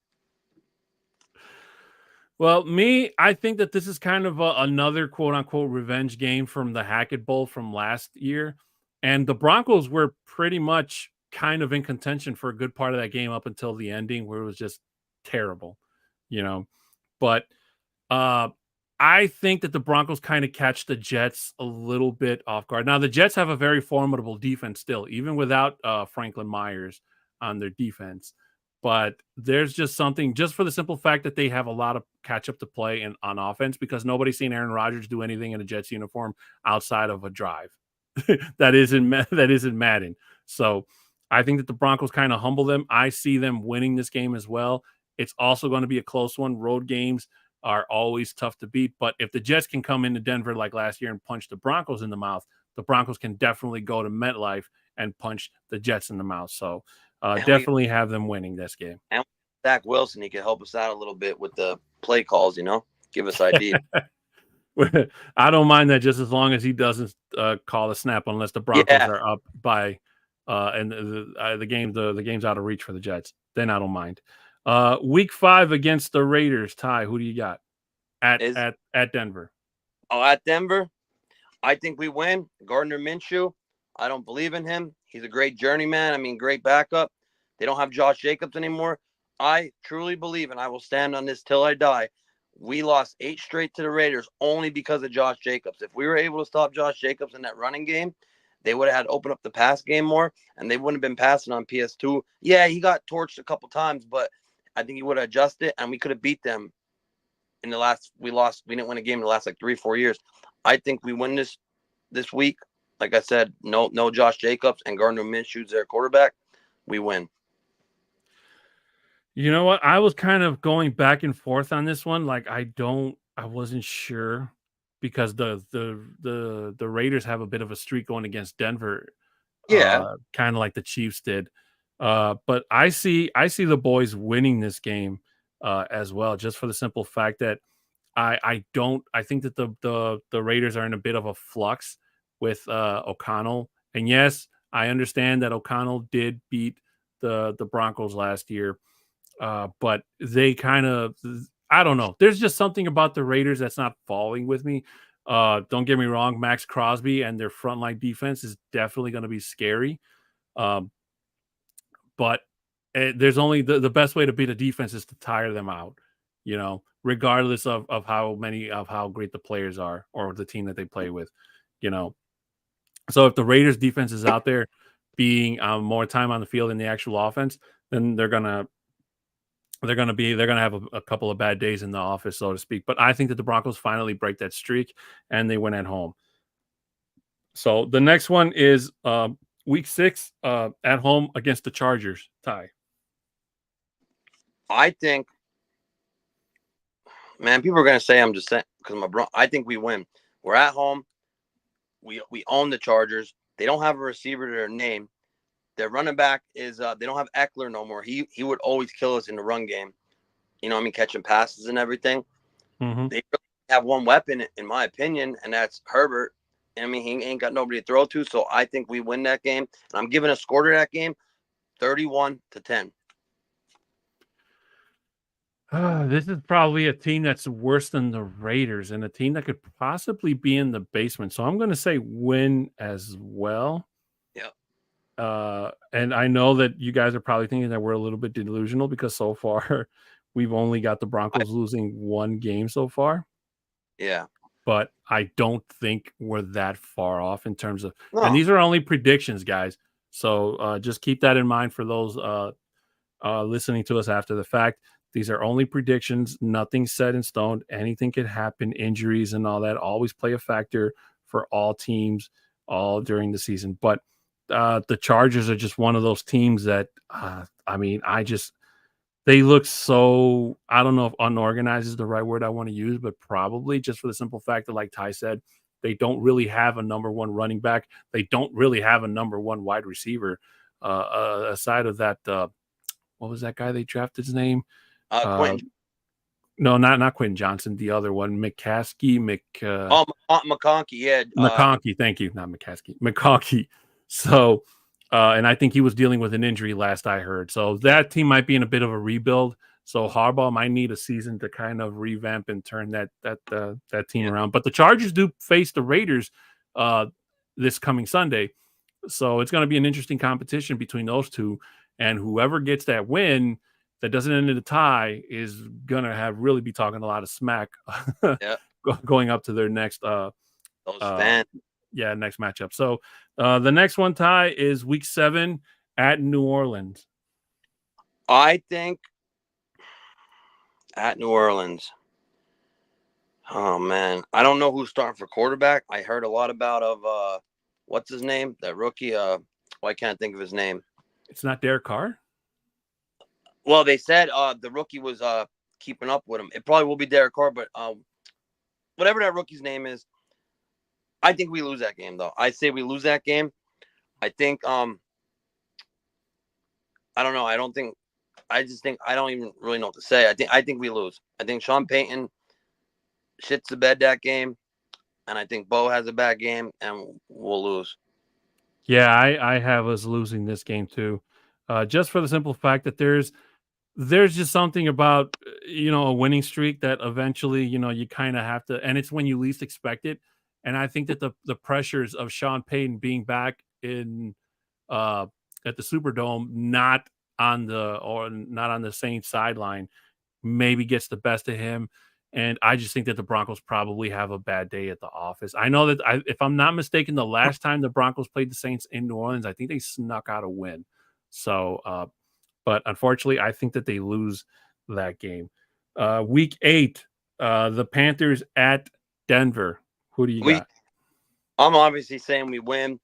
Well, I think that this is kind of another quote-unquote revenge game from the Hackett Bowl from last year. And the Broncos were pretty much kind of in contention for a good part of that game up until the ending where it was just terrible, But I think that the Broncos kind of catch the Jets a little bit off guard. Now, the Jets have a very formidable defense still, even without Franklin Myers on their defense. But there's just something, just for the simple fact that they have a lot of catch up to play on offense because nobody's seen Aaron Rodgers do anything in a Jets uniform outside of a drive. that isn't Madden. So I think that the Broncos kind of humble them. I see them winning this game as well. It's also going to be a close one. Road games are always tough to beat. But if the Jets can come into Denver like last year and punch the Broncos in the mouth, the Broncos can definitely go to MetLife and punch the Jets in the mouth. So definitely have them winning this game. And Zach Wilson, he can help us out a little bit with the play calls, give us ideas. I don't mind that just as long as he doesn't call a snap unless the Broncos are up by and the game's out of reach for the Jets. Then I don't mind. Week 5 against the Raiders. Ty, who do you got at Denver? Oh, at Denver, I think we win. Gardner Minshew, I don't believe in him. He's a great journeyman. I mean, great backup. They don't have Josh Jacobs anymore. I truly believe, and I will stand on this till I die, we lost 8 straight to the Raiders only because of Josh Jacobs. If we were able to stop Josh Jacobs in that running game, they would have had to open up the pass game more, and they wouldn't have been passing on PS2. Yeah, he got torched a couple times, but I think he would have adjusted, and we could have beat them in the last – we didn't win a game in the last, 3-4 years. I think we win this week. Like I said, no Josh Jacobs and Gardner Minshew's their quarterback. We win. You know what? I was kind of going back and forth on this one. Like I wasn't sure because the Raiders have a bit of a streak going against Denver. Yeah. Kind of like the Chiefs did. But I see the boys winning this game as well, just for the simple fact that I think that the Raiders are in a bit of a flux with O'Connell. And yes, I understand that O'Connell did beat the Broncos last year. But they kind of, I don't know. There's just something about the Raiders that's not falling with me. Don't get me wrong. Max Crosby and their frontline defense is definitely going to be scary. But there's only the best way to beat a defense is to tire them out, regardless of how great the players are or the team that they play with, So if the Raiders defense is out there being more time on the field than the actual offense, then they're going to they're gonna have a couple of bad days in the office, so to speak. But I think that the Broncos finally break that streak and they win at home. So the next one is week 6 at home against the Chargers. Ty. I think, man, people are gonna say I'm just saying because I think we win. We're at home. We own the Chargers. They don't have a receiver to their name. Their running back is they don't have Eckler no more. He would always kill us in the run game. You know what I mean, catching passes and everything. Mm-hmm. They really have one weapon, in my opinion, and that's Herbert. I mean, he ain't got nobody to throw to, so I think we win that game. And I'm giving a score to that game, 31-10. This is probably a team that's worse than the Raiders and a team that could possibly be in the basement. So I'm going to say win as well. Yeah. And I know that you guys are probably thinking that we're a little bit delusional because so far we've only got the Broncos losing one game so far. Yeah. But I don't think we're that far off in terms of, No. and these are only predictions, guys. So just keep that in mind for those listening to us after the fact. These are only predictions, nothing set in stone. Anything could happen, injuries and all that always play a factor for all teams all during the season. But the Chargers are just one of those teams that, they look so, I don't know if unorganized is the right word I want to use, but probably just for the simple fact that, like Ty said, they don't really have a number one running back. They don't really have a number one wide receiver. Aside of that, what was that guy they drafted his name? Quentin. No, not Quentin Johnson. The other one, McCaskey. McConkey. Yeah. McConkey. Thank you. Not McCaskey. McConkey. So, and I think he was dealing with an injury last I heard. So that team might be in a bit of a rebuild. So Harbaugh might need a season to kind of revamp and turn that team around. But the Chargers do face the Raiders this coming Sunday. So it's going to be an interesting competition between those two. And whoever gets that win that doesn't end in a tie is going to really be talking a lot of smack going up to their next those fans. Next matchup. So the next one, Ty, is week 7 at New Orleans. I think at New Orleans. Oh man, I don't know who's starting for quarterback. I heard a lot about what's his name? That rookie. I can't think of his name. It's not Derek Carr. Well, they said the rookie was keeping up with him. It probably will be Derek Carr, but whatever that rookie's name is, I think we lose that game, though. I say we lose that game. I think I don't know. I just think I don't even really know what to say. I think we lose. I think Sean Payton shits the bed that game, and I think Bo has a bad game, and we'll lose. Yeah, I have us losing this game too, just for the simple fact that there's just something about a winning streak that eventually you kind of have to, and it's when you least expect it. And I think that the pressures of Sean Payton being back in at the Superdome, not on the Saints sideline, maybe gets the best of him. And I just think that the Broncos probably have a bad day at the office. I know that if I'm not mistaken, the last time the Broncos played the Saints in New Orleans, I think they snuck out a win. So, but unfortunately, I think that they lose that game. Week 8, the Panthers at Denver. Who do you got? I'm obviously saying we win.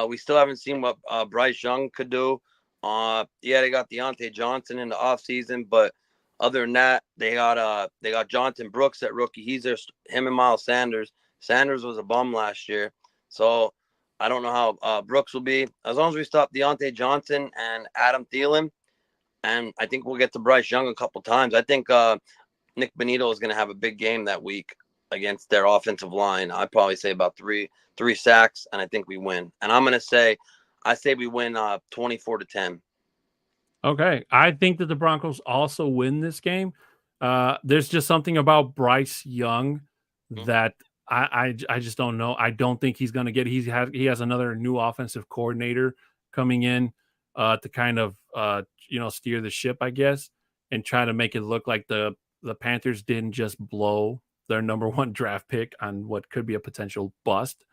We still haven't seen what Bryce Young could do. They got Deontay Johnson in the offseason, but other than that, they got Jonathan Brooks at rookie. Him and Miles Sanders. Sanders was a bum last year, so I don't know how Brooks will be. As long as we stop Deontay Johnson and Adam Thielen, and I think we'll get to Bryce Young a couple times. I think Nick Bonito is going to have a big game that week against their offensive line. I'd probably say about three sacks, and I think we win. And I say we win 24-10. Okay. I think that the Broncos also win this game. There's just something about Bryce Young that I just don't know. I don't think he's going to get. He has another new offensive coordinator coming in to kind of steer the ship, I guess, and try to make it look like the Panthers didn't just blow their number 1 draft pick on what could be a potential bust.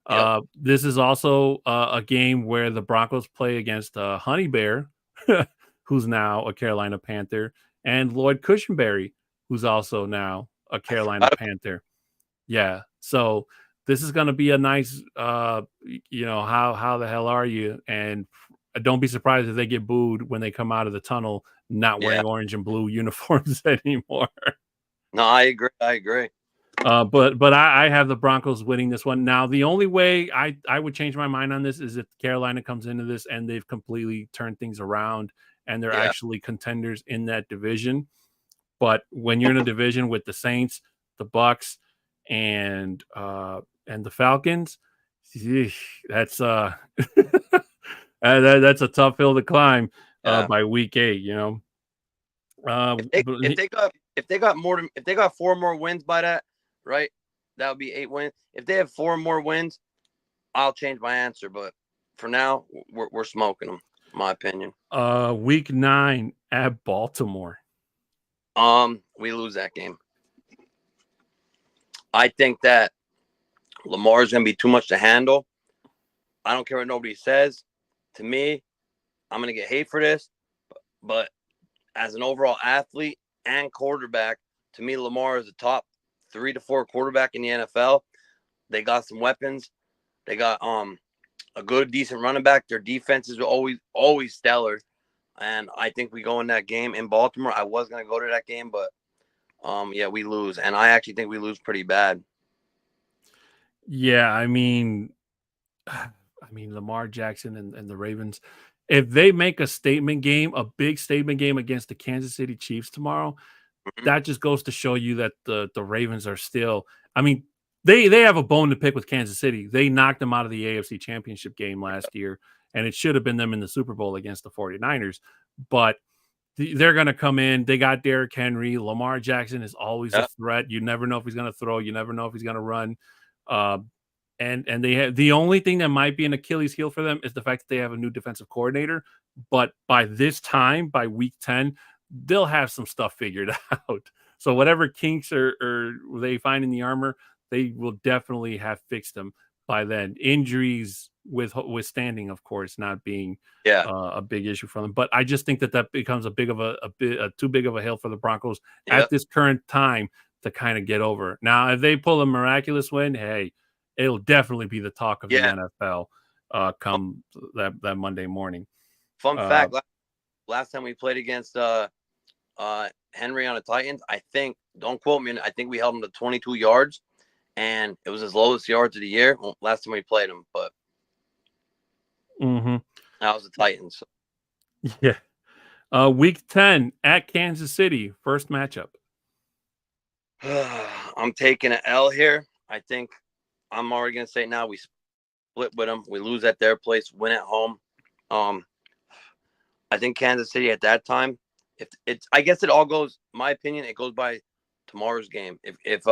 Yep. This is also a game where the Broncos play against Honey Bear, who's now a Carolina Panther, and Lloyd Cushenberry, who's also now a Carolina Panther. Yeah. So this is going to be a nice, how the hell are you? And don't be surprised if they get booed when they come out of the tunnel not wearing orange and blue uniforms anymore. No, I agree. I agree. But I have the Broncos winning this one. Now, the only way I would change my mind on this is if Carolina comes into this and they've completely turned things around and they're actually contenders in that division. But when you're in a division with the Saints, the Bucks, and the Falcons, that's that's a tough hill to climb by week 8. If they got 4 more wins by that, right? That would be 8 wins. If they have 4 more wins, I'll change my answer. But for now, we're smoking them, in my opinion. Week 9 at Baltimore. We lose that game. I think that Lamar is going to be too much to handle. I don't care what nobody says. To me, I'm going to get hate for this, but as an overall athlete and quarterback, to me, Lamar is a top 3 to 4 quarterback in the NFL. They got some weapons. They got a good, decent running back. Their defenses are always stellar. And I think we go in that game in Baltimore. I was going to go to that game, but we lose. And I actually think we lose pretty bad. Yeah, I mean, Lamar Jackson and the Ravens, if they make a statement game, a big statement game against the Kansas City Chiefs tomorrow, that just goes to show you that the Ravens are still, they have a bone to pick with Kansas City. They knocked them out of the AFC Championship game last year, and it should have been them in the Super Bowl against the 49ers. But they're going to come in. They got Derrick Henry. Lamar Jackson is always a threat. You never know if he's going to throw. You never know if he's going to run. And they have, the only thing that might be an Achilles heel for them is the fact that they have a new defensive coordinator. But by this time, by week 10, they'll have some stuff figured out. So whatever kinks or they find in the armor, they will definitely have fixed them by then. Injuries withstanding, of course, not being a big issue for them. But I just think that becomes a too big of a hill for the Broncos at this current time to kind of get over. Now, if they pull a miraculous win, hey, it'll definitely be the talk of the NFL come that Monday morning. Fun fact, last time we played against Henry on the Titans, I think, don't quote me, I think we held him to 22 yards, and it was his lowest yards of the year last time we played him, but that was the Titans. Yeah. Week 10 at Kansas City, first matchup. I'm taking an L here. I think I'm already going to say now we split with them. We lose at their place, win at home. I think Kansas City at that time, I guess it all goes, my opinion, it goes by tomorrow's game. If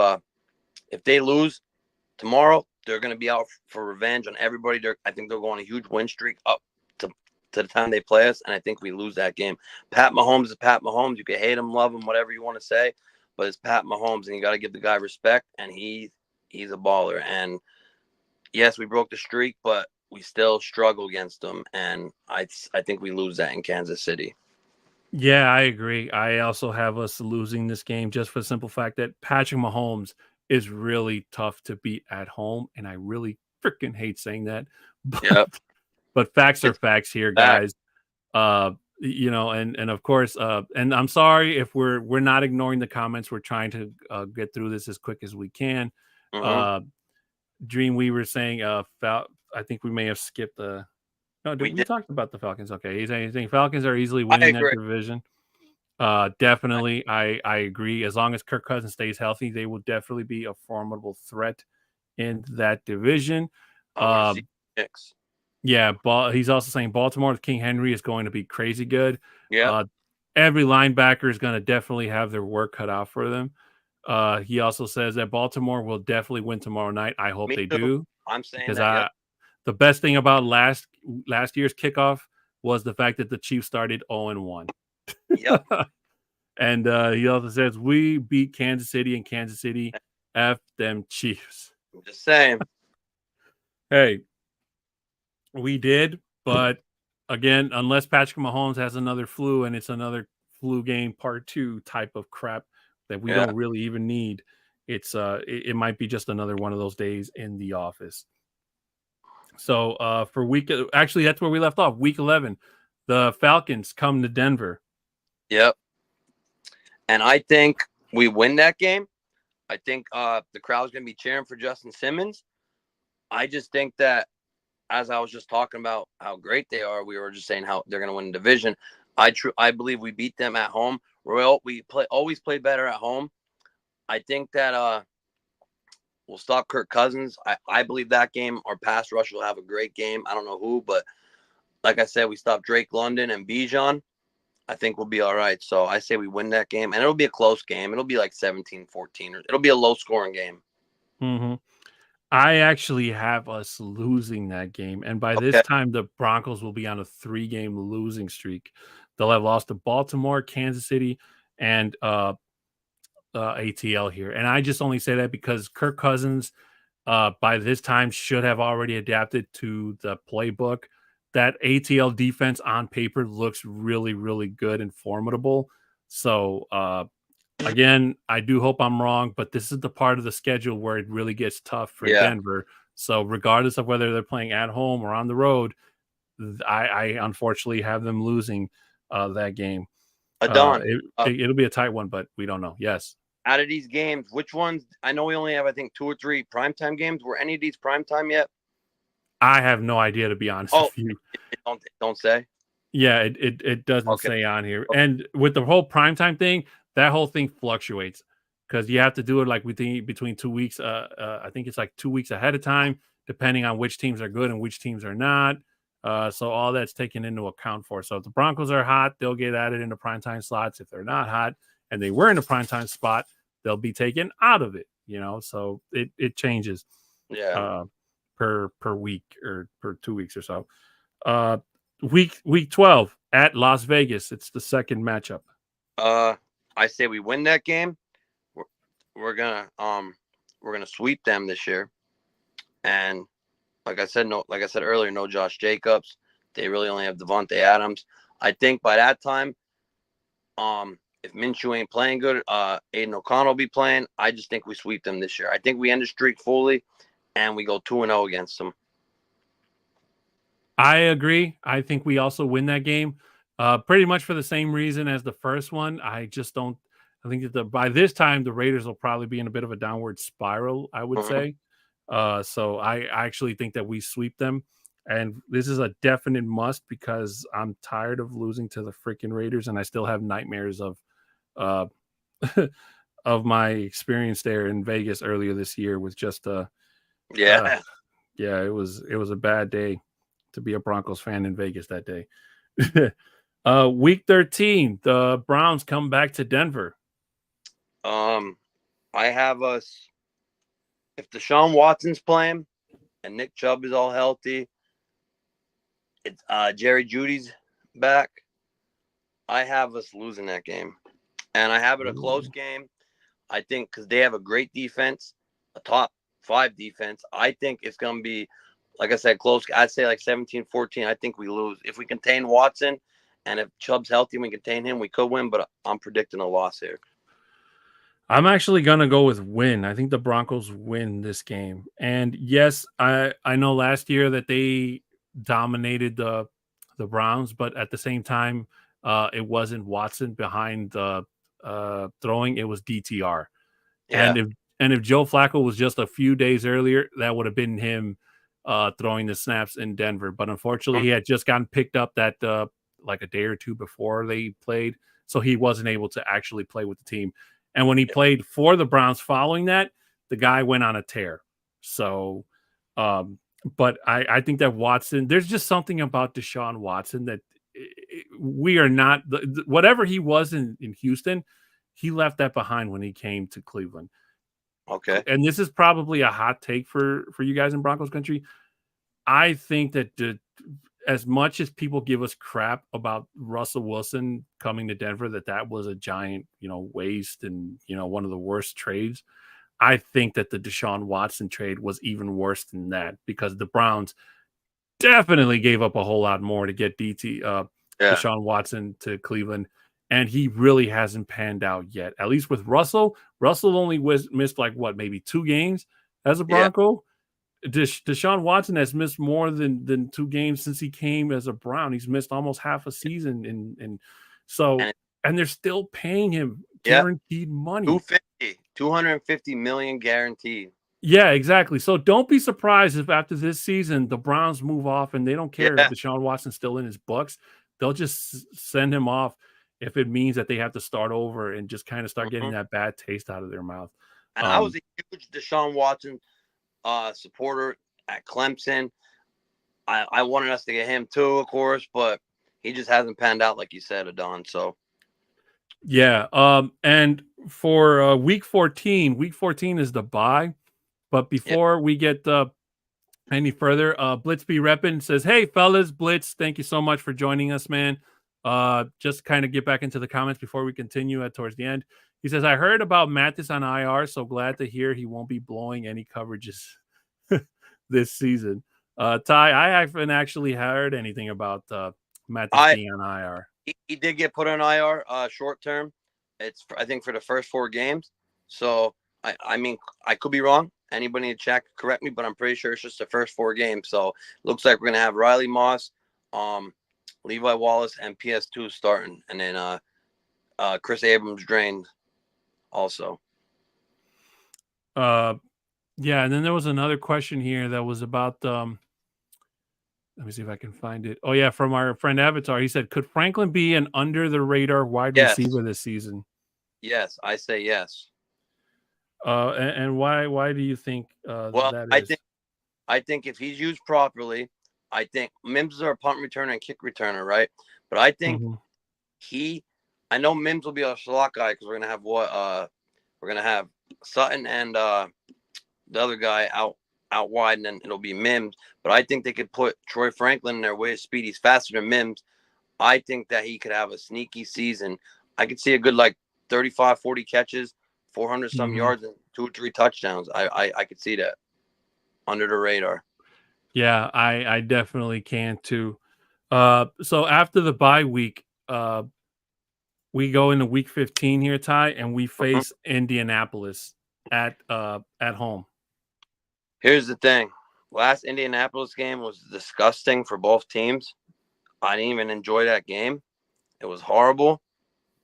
they lose tomorrow, they're going to be out for revenge on everybody. I think they're going on a huge win streak up to the time they play us, and I think we lose that game. Pat Mahomes is Pat Mahomes. You can hate him, love him, whatever you want to say, but it's Pat Mahomes, and you got to give the guy respect, and he's a baller. And yes, we broke the streak, but we still struggle against them, and I think we lose that in Kansas City. Yeah, I agree. I also have us losing this game just for the simple fact that Patrick Mahomes is really tough to beat at home, and I really freaking hate saying that. But facts are facts here, guys. And of course, and I'm sorry if we're not ignoring the comments. We're trying to get through this as quick as we can. Dreamweaver saying, I think we may have skipped the. No, we talked about the Falcons. Okay, he's saying Falcons are easily winning that division. Definitely, I agree. As long as Kirk Cousins stays healthy, they will definitely be a formidable threat in that division. Yeah, he's also saying Baltimore with King Henry is going to be crazy good. Yeah. Every linebacker is going to definitely have their work cut out for them. He also says that Baltimore will definitely win tomorrow night. I hope they do. I'm saying because the best thing about last year's kickoff was the fact that the Chiefs started 0-1. Yep. And he also says we beat Kansas City, and Kansas City F them Chiefs. I'm just saying. Hey, we did, but again, unless Patrick Mahomes has another flu and it's another flu game part 2 type of crap that we Yeah. don't really even need. It might be just another one of those days in the office. So for actually that's where we left off. Week 11, the Falcons come to Denver. Yep. And I think we win that game. I think the crowd's going to be cheering for Justin Simmons. I just think that, as I was just talking about how great they are, we were just saying how they're going to win the division. I believe we beat them at home. We always play better at home. I think that we'll stop Kirk Cousins. I believe that game, our pass rush will have a great game. I don't know who, but like I said, we stop Drake London and Bijan. I think we'll be all right. So I say we win that game, and it'll be a close game. It'll be like 17-14, or it'll be a low-scoring game. Mm-hmm. I actually have us losing that game. And by this time, the Broncos will be on a 3-game losing streak. They'll have lost to Baltimore, Kansas City, and ATL here. And I just only say that because Kirk Cousins, by this time, should have already adapted to the playbook. That ATL defense on paper looks really, really good and formidable. So, again, I do hope I'm wrong, but this is the part of the schedule where it really gets tough for Denver. So regardless of whether they're playing at home or on the road, I unfortunately have them losing that game. It'll be a tight one, but we don't know. Yes. Out of these games, which ones? I know we only have, I think, 2 or 3 primetime games. Were any of these primetime yet? I have no idea, to be honest with you. Don't say. Yeah, it doesn't say on here. And with the whole primetime thing, that whole thing fluctuates because you have to do it like between 2 weeks. I think it's like 2 weeks ahead of time, depending on which teams are good and which teams are not. So all that's taken into account for. So if the Broncos are hot, they'll get added into primetime slots. If they're not hot and they were in a primetime spot, they'll be taken out of it. So it changes. Yeah. Per week or per 2 weeks or so. Week 12 at Las Vegas. It's the second matchup. I say we win that game. We're gonna sweep them this year. And like I said earlier, no Josh Jacobs. They really only have Devontae Adams. I think by that time, if Minshew ain't playing good, Aiden O'Connell will be playing. I just think we sweep them this year. I think we end the streak fully, and we go 2-0 against them. I agree. I think we also win that game, pretty much for the same reason as the first one. I just don't. I think that by this time the Raiders will probably be in a bit of a downward spiral, I would say. So I actually think that we sweep them, and this is a definite must because I'm tired of losing to the freaking Raiders, and I still have nightmares of of my experience there in Vegas earlier this year with just it was a bad day to be a Broncos fan in Vegas that day. Week 13, the Browns come back to Denver. I have us, if Deshaun Watson's playing and Nick Chubb is all healthy, it's Jerry Jeudy's back. I have us losing that game. And I have it a close game. I think because they have a great defense, a top 5 defense. I think it's going to be, like I said, close. I'd say like 17-14. I think we lose. If we contain Watson and if Chubb's healthy and we contain him, we could win, but I'm predicting a loss here. I'm actually going to go with win. I think the Broncos win this game. And yes, I know last year that they dominated the Browns, but at the same time, it wasn't Watson behind the throwing. It was DTR. Yeah. And if Joe Flacco was just a few days earlier, that would have been him throwing the snaps in Denver. But unfortunately, he had just gotten picked up that like a day or two before they played, so he wasn't able to actually play with the team. And when he played for the Browns following that, the guy went on a tear. So, but I think that Watson, there's just something about Deshaun Watson that we are not whatever he was in Houston, he left that behind when he came to Cleveland. Okay. And this is probably a hot take for you guys in Broncos country. I think that as much as people give us crap about Russell Wilson coming to Denver, that was a giant, waste and, one of the worst trades. I think that the Deshaun Watson trade was even worse than that because the Browns definitely gave up a whole lot more to get Deshaun Watson to Cleveland. and he really hasn't panned out yet. At least with Russell. Russell only missed like what, maybe 2 games as a Yeah. Bronco. Deshaun Watson has missed more than 2 games since he came as a Brown. He's missed almost half a season, and so And and they're still paying him yeah, guaranteed money. 250 million guaranteed. Yeah, exactly. So don't be surprised if after this season the Browns move off and they don't care if Yeah. Deshaun Watson's still in his books. They'll just send him off if it means that they have to start over and just kind of start getting Mhm. that bad taste out of their mouth. And I was a huge Deshaun Watson supporter at Clemson. I wanted us to get him too, of course, but he just hasn't panned out like you said, Adon. So Yeah. And for week 14 is the bye. But yeah. before we get any further, Blitz B Reppin says, "Hey fellas, Blitz, thank you so much for joining us, man. Just kind of get back into the comments before we continue towards the end." He says, "I heard about Mathis on IR, so glad to hear he won't be blowing any coverages this season." Ty, I haven't actually heard anything about Mathis being on IR. He did get put on IR short term. It's I think for the first 4 games. So I mean I could be wrong. Anybody in the chat could correct me, but I'm pretty sure it's just the first 4 games. So looks like we're gonna have Riley Moss, Levi Wallace, and PS2 starting, and then Chris Abrams drained also. Yeah, and then there was another question here that was about let me see if I can find it. Oh yeah, from our friend Avatar. He said, "Could Franklin be an under the radar wide Yes. receiver this season?" Yes, I say yes. And why do you think Well, that is? I think if he's used properly, I think Mims is our punt returner and kick returner, right? But I think I know Mims will be our slot guy because we're gonna have we're gonna have Sutton and the other guy out wide, and then it'll be Mims. But I think they could put Troy Franklin in their way of speed. He's faster than Mims. I think that he could have a sneaky season. I could see a good like 35, 40 catches, 400 some yards, and 2 or 3 touchdowns. I could see that under the radar. Yeah, I definitely can too. So after the bye week, we go into week 15 here, Ty, and we face Indianapolis at home. Here's the thing. Last Indianapolis game was disgusting for both teams. I didn't even enjoy that game. It was horrible.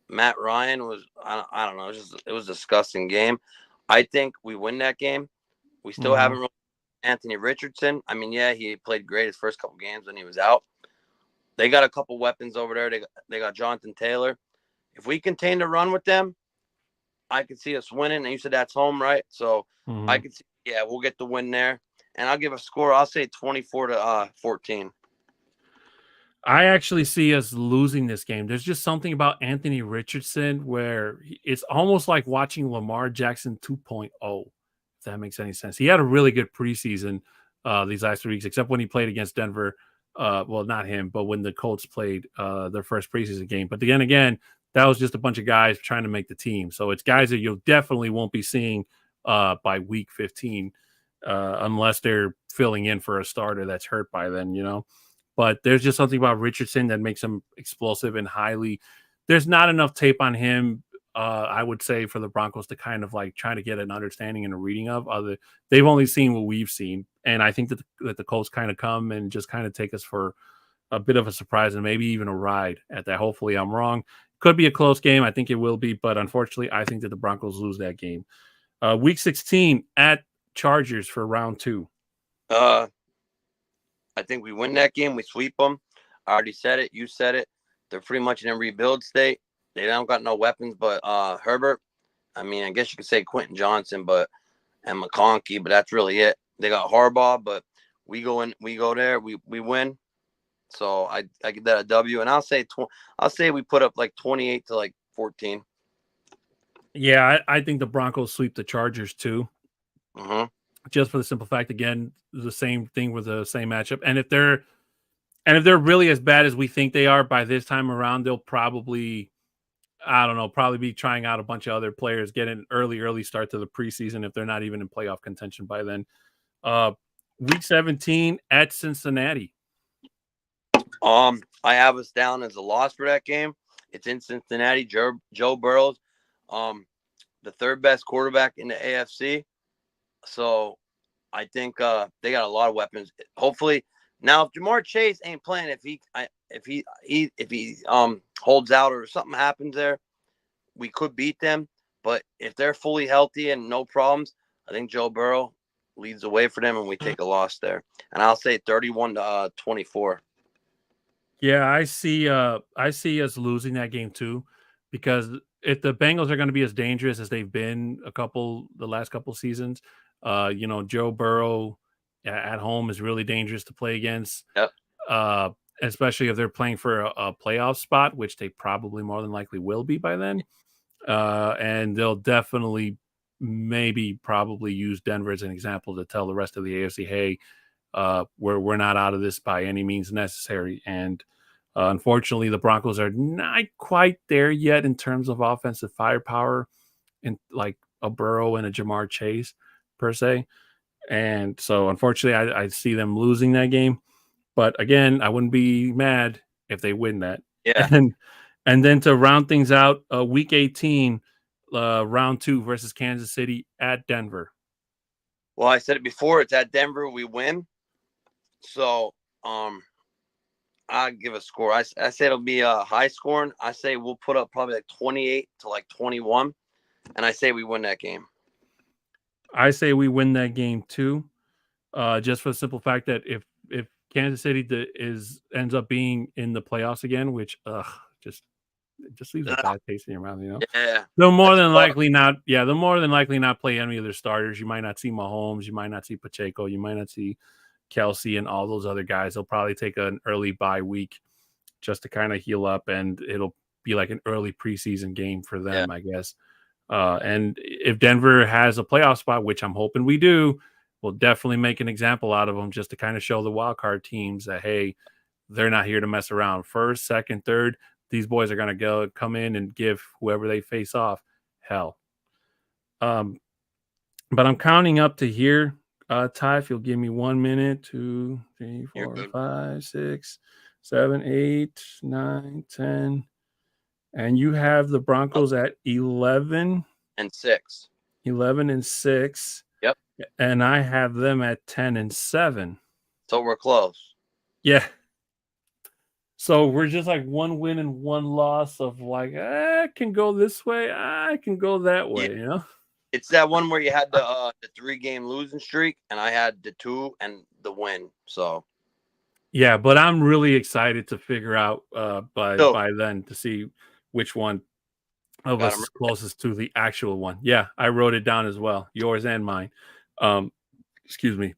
Matt Ryan was, I don't know, it was a disgusting game. I think we win that game. We still haven't really Anthony Richardson. I mean, yeah, he played great his first couple games when he was out. They got a couple weapons over there. They got Jonathan Taylor. If we contain the run with them, I could see us winning. And you said that's home, right? So I could see, yeah, we'll get the win there. And I'll give a score. I'll say 24-14. I actually see us losing this game. There's just something about Anthony Richardson where it's almost like watching Lamar Jackson 2.0, if that makes any sense. He had a really good preseason these last 3 weeks, except when he played against Denver. Well, not him, but when the Colts played their first preseason game. But again, that was just a bunch of guys trying to make the team. So it's guys that you definitely won't be seeing by week 15 unless they're filling in for a starter that's hurt by then, you know. But there's just something about Richardson that makes him explosive and highly. There's not enough tape on him, I would say, for the Broncos to kind of like try to get an understanding and a reading of. They've only seen what we've seen, and I think that the Colts kind of come and just kind of take us for a bit of a surprise and maybe even a ride at that. Hopefully, I'm wrong. Could be a close game. I think it will be, but unfortunately, I think that the Broncos lose that game. Week 16 at Chargers for round 2. I think we win that game. We sweep them. I already said it. You said it. They're pretty much in a rebuild state. They don't got no weapons but Herbert. I mean, I guess you could say Quentin Johnson, and McConkey, but that's really it. They got Harbaugh, but we go there, we win. So I get that a W, and I'll say we put up like 28 to like 14. Yeah, I think the Broncos sweep the Chargers too. Just for the simple fact, again, the same thing with the same matchup. And if they're really as bad as we think they are by this time around, they'll probably, I don't know, probably be trying out a bunch of other players, get an early start to the preseason if they're not even in playoff contention by then. Week 17 at Cincinnati. I have us down as a loss for that game. It's in Cincinnati. Joe Burrow's the third best quarterback in the AFC. So I think they got a lot of weapons. Hopefully, now if Jamar Chase ain't playing, if he holds out or something happens there, we could beat them. But if they're fully healthy and no problems, I think Joe Burrow leads the way for them, and we take a loss there. And I'll say 31-24. Yeah, I see us losing that game too, because if the Bengals are going to be as dangerous as they've been the last couple seasons, Joe Burrow at home is really dangerous to play against. Yep. Uh, Especially if they're playing for a playoff spot, which they probably more than likely will be by then. And they'll definitely probably use Denver as an example to tell the rest of the AFC, hey, we're not out of this by any means necessary. And unfortunately, the Broncos are not quite there yet in terms of offensive firepower and like a Burrow and a Jamar Chase per se. And so unfortunately, I see them losing that game. But again, I wouldn't be mad if they win that. Yeah. And then to round things out, week 18, round 2 versus Kansas City at Denver. Well, I said it before. It's at Denver. We win. So, I give a score. I say it'll be high scoring. I say we'll put up probably like 28 to like 21, and I say we win that game. I say we win that game too, just for the simple fact that if Kansas City ends up being in the playoffs again, which just leaves a bad taste in your mouth, Yeah. They'll more than likely not. Yeah, they'll more than likely not play any of their starters. You might not see Mahomes. You might not see Pacheco. You might not see Kelsey and all those other guys. They'll probably take an early bye week just to kind of heal up, and it'll be like an early preseason game for them, I guess. And if Denver has a playoff spot, which I'm hoping we do, we'll definitely make an example out of them just to kind of show the wild card teams that, hey, they're not here to mess around. First, second, third, these boys are going to come in and give whoever they face off hell. But I'm counting up to here. Ty, if you'll give me 1 minute, 2, 3, 4, 5, 6, 7, 8, 9, 10. And you have the Broncos at 11 and 6. 11 and 6. Yep. And I have them at 10 and 7. So we're close. Yeah. So we're just like one win and one loss of like, I can go this way, I can go that way, It's that one where you had the 3-game losing streak, and I had the 2 and the win. So yeah, but I'm really excited to figure out by then to see which one of us is closest to the actual one. Yeah, I wrote it down as well, yours and mine. Excuse me.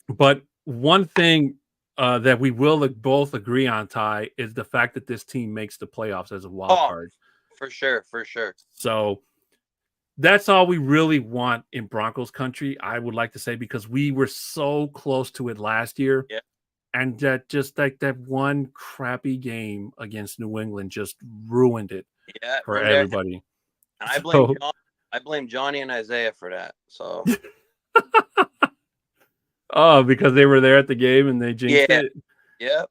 But one thing that we will both agree on, Ty, is the fact that this team makes the playoffs as a wild card. For sure. So that's all we really want in Broncos country, I would like to say, because we were so close to it last year. Yeah. And that just like that one crappy game against New England just ruined it for everybody. And I blame Johnny and Isaiah for that. So because they were there at the game and they jinxed it. Yep.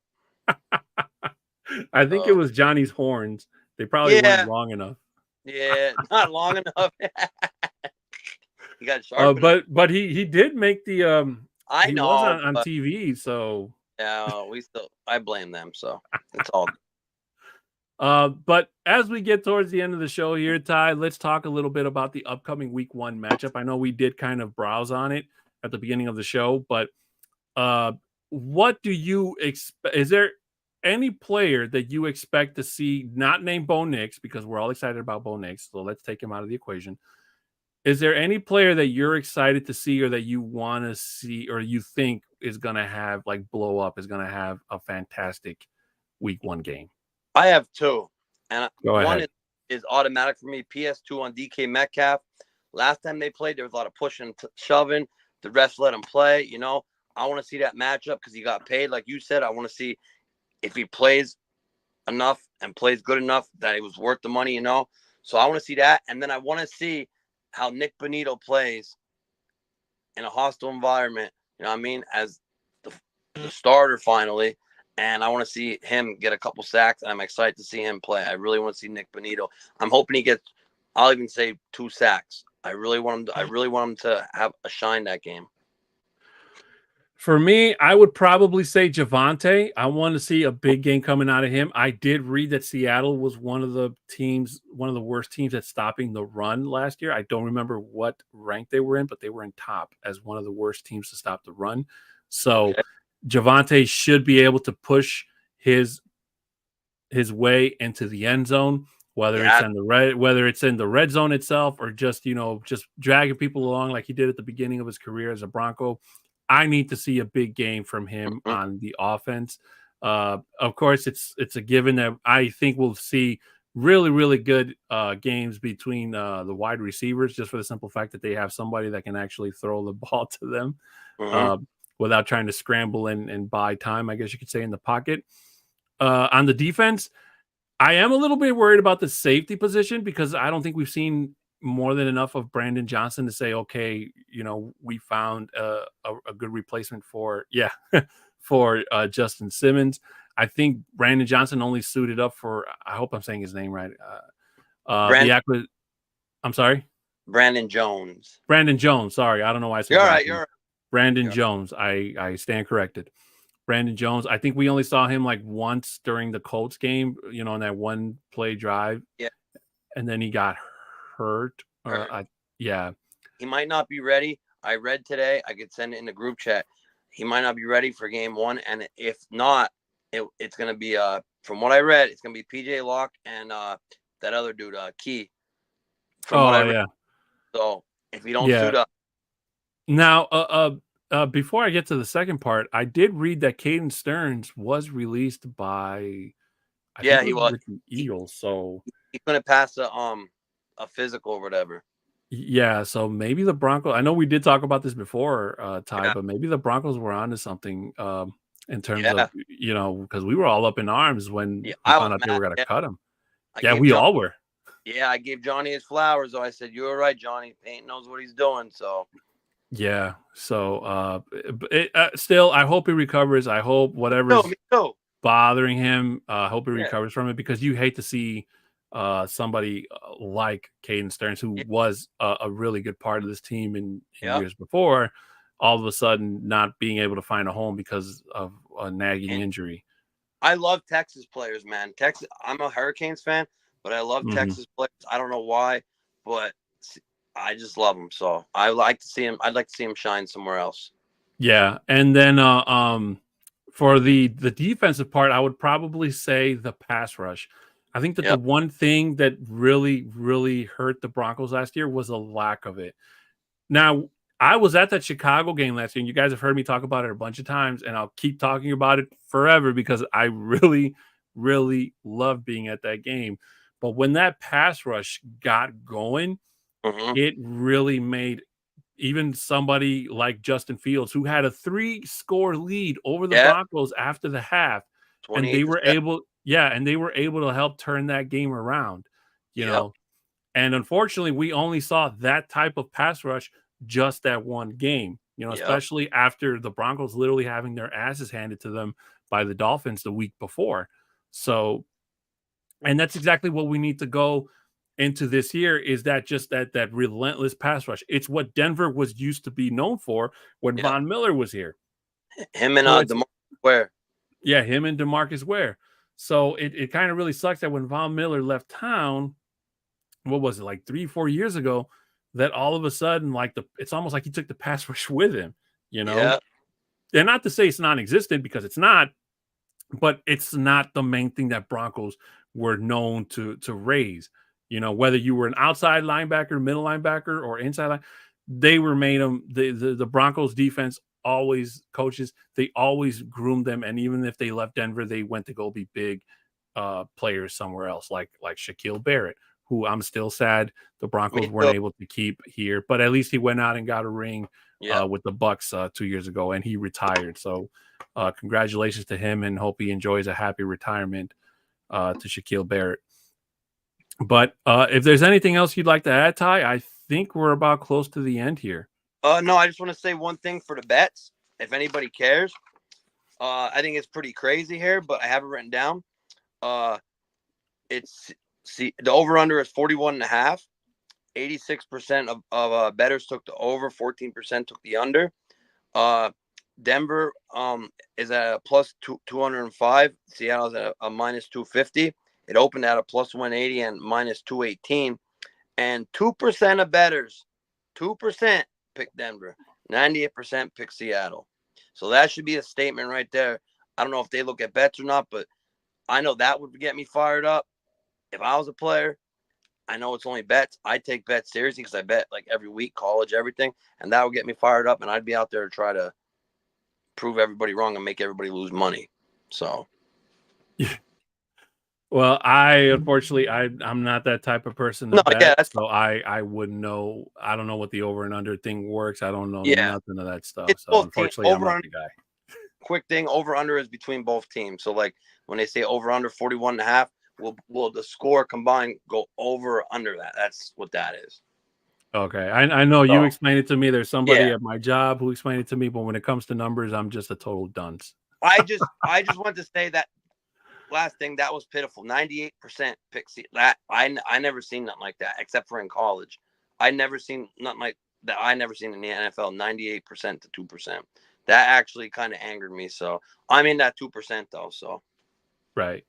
I think it was Johnny's horns. They probably weren't long enough. Yeah, not long enough. He got sharp. But he did make the I know was on TV, so yeah, I blame them, so it's all but as we get towards the end of the show here, Ty, let's talk a little bit about the upcoming week 1 matchup. I know we did kind of browse on it at the beginning of the show, but what do you expect? Is there any player that you expect to see, not named Bo Nix, because we're all excited about Bo Nix, so let's take him out of the equation. Is there any player that you're excited to see or that you want to see or you think is going to have like blow up, is going to have a fantastic week 1 game? I have 2. And one is automatic for me. PS2 on DK Metcalf. Last time they played, there was a lot of pushing and shoving. The refs let him play. I want to see that matchup because he got paid. Like you said, I want to see if he plays enough and plays good enough that he was worth the money, So I want to see that. And then I want to see how Nick Bonito plays in a hostile environment, as the starter finally. and I want to see him get a couple sacks. I'm excited to see him play. I really want to see Nick Bonito. I'm hoping he gets. I'll even say 2 sacks. I really want him. I really want him to have a shine that game. For me, I would probably say Javante. I want to see a big game coming out of him. I did read that Seattle was one of the worst teams at stopping the run last year. I don't remember what rank they were in, but they were in top as one of the worst teams to stop the run. So Okay. Javante should be able to push his way into the end zone, whether it's Yeah. in the red zone itself, or just just dragging people along like he did at the beginning of his career as a Bronco. I need to see a big game from him Mhm. on the offense. Of course, it's a given that I think we'll see really, really good games between the wide receivers, just for the simple fact that they have somebody that can actually throw the ball to them Mhm. uh, without trying to scramble and buy time, I guess you could say, in the pocket. On the defense, I am a little bit worried about the safety position because I don't think we've seen more than enough of Brandon Johnson to say, okay, we found a good replacement for for Justin Simmons. I think Brandon Johnson only suited up for. I hope I'm saying his name right. The Brandon acquisition. I'm sorry, Brandon Jones. Brandon Jones. Sorry, I don't know why I said You're all right. Johnson. You're all right. Brandon Yeah. Jones. I stand corrected. Brandon Jones. I think we only saw him like once during the Colts game, in that one play drive, Yeah. and then he got hurt. Hurt. Yeah. He might not be ready. I read today. I could send it in the group chat. He might not be ready for game 1, and if not, it's gonna be from what I read, it's gonna be PJ Locke and that other dude Key. From what I Oh read. yeah. So if you don't Yeah. suit up, Now, before I get to the second part, I did read that Caden Stearns was released by, I think yeah, it he was was. with the He, Eagles. So he's gonna pass a physical or whatever. yeah, so maybe the Broncos. I know we did talk about this before, Ty, Yeah. but maybe the Broncos were onto something in terms of Yeah. because we were all up in arms when Yeah. we I found was out they mad. were going to Yeah. cut him. I Yeah, gave we John. all were. Yeah, I gave Johnny his flowers. So I said, "You were right, Johnny. Paint knows what he's doing." So Yeah. So, still, I hope he recovers. I hope no, whatever's me too. bothering him, I hope he Yeah. recovers from it because you hate to see somebody like Caden Stearns, who Yeah. was a really good part of this team in Yeah. years before, all of a sudden not being able to find a home because of a nagging And injury. I love Texas players, man. Texas. I'm a Hurricanes fan, but I love Mhm. Texas players. I don't know why, but I just love them. So I like to see him. I'd like to see him shine somewhere else. Yeah, and then for the defensive part, I would probably say the pass rush. I think that the Yep. one thing that really, really hurt the Broncos last year was a lack of it. Now, I was at that Chicago game last year, and you guys have heard me talk about it a bunch of times, and I'll keep talking about it forever because I really, really love being at that game. But when that pass rush got going, Mm-hmm. it really made even somebody like Justin Fields, who had a 3-score lead over the Yeah. Broncos after the half, and 28 to 7. they were able to help turn that game around, you Yep. know. And unfortunately, we only saw that type of pass rush just that one game, Yep. especially after the Broncos literally having their asses handed to them by the Dolphins the week before. So, and that's exactly what we need to go into this year, is that just that relentless pass rush. It's what Denver was used to be known for when Yep. Von Miller was here. Him and So it's DeMarcus Ware. yeah, him and DeMarcus Ware. So it kind of really sucks that when Von Miller left town, what was it, like 3-4 years ago, that all of a sudden, like it's almost like he took the pass rush with him, Yeah. And not to say it's non-existent, because it's not, but it's not the main thing that Broncos were known to raise. Whether you were an outside linebacker, middle linebacker, or inside line, they were made them. The Broncos defense coaches, they always groomed them, and even if they left Denver, they went to go be big players somewhere else, like Shaquille Barrett, who I'm still sad the Broncos weren't able to keep here, but at least he went out and got a ring with the Bucks 2 years ago, and he retired. So congratulations to him, and hope he enjoys a happy retirement to Shaquille Barrett. But if there's anything else you'd like to add, Ty, I think we're about close to the end here. No, I just want to say one thing for the bets. If anybody cares, I think it's pretty crazy here, but I have it written down. It's the over under is 41.5. 86% of bettors took the over, 14% took the under. Denver is at a plus 205. Seattle's at a minus 250. It opened at a plus 180 and minus 218. And 2% of bettors, 2% pick Denver. 98% pick Seattle. So that should be a statement right there. I don't know if they look at bets or not, but I know that would get me fired up. If I was a player, I know it's only bets. I take bets seriously because I bet like every week, college, everything. And that would get me fired up. And I'd be out there to try to prove everybody wrong and make everybody lose money. So. Well, unfortunately I'm not that type of person to bet, so I wouldn't know. I don't know what the over and under thing works. I don't know nothing of that stuff. So unfortunately, I'm not the guy. Quick thing, over under is between both teams. So like when they say over under 41.5, will the score combined go over or under that? That's what that is. Okay, I know you explained it to me. There's somebody at my job who explained it to me, but when it comes to numbers, I'm just a total dunce. I just want to say that last thing that was pitiful. 98% pick that I never seen nothing like that except for in college. I never seen nothing like that. I never seen in the NFL 98% to 2%. That actually kind of angered me. So I'm in that 2% though. So right.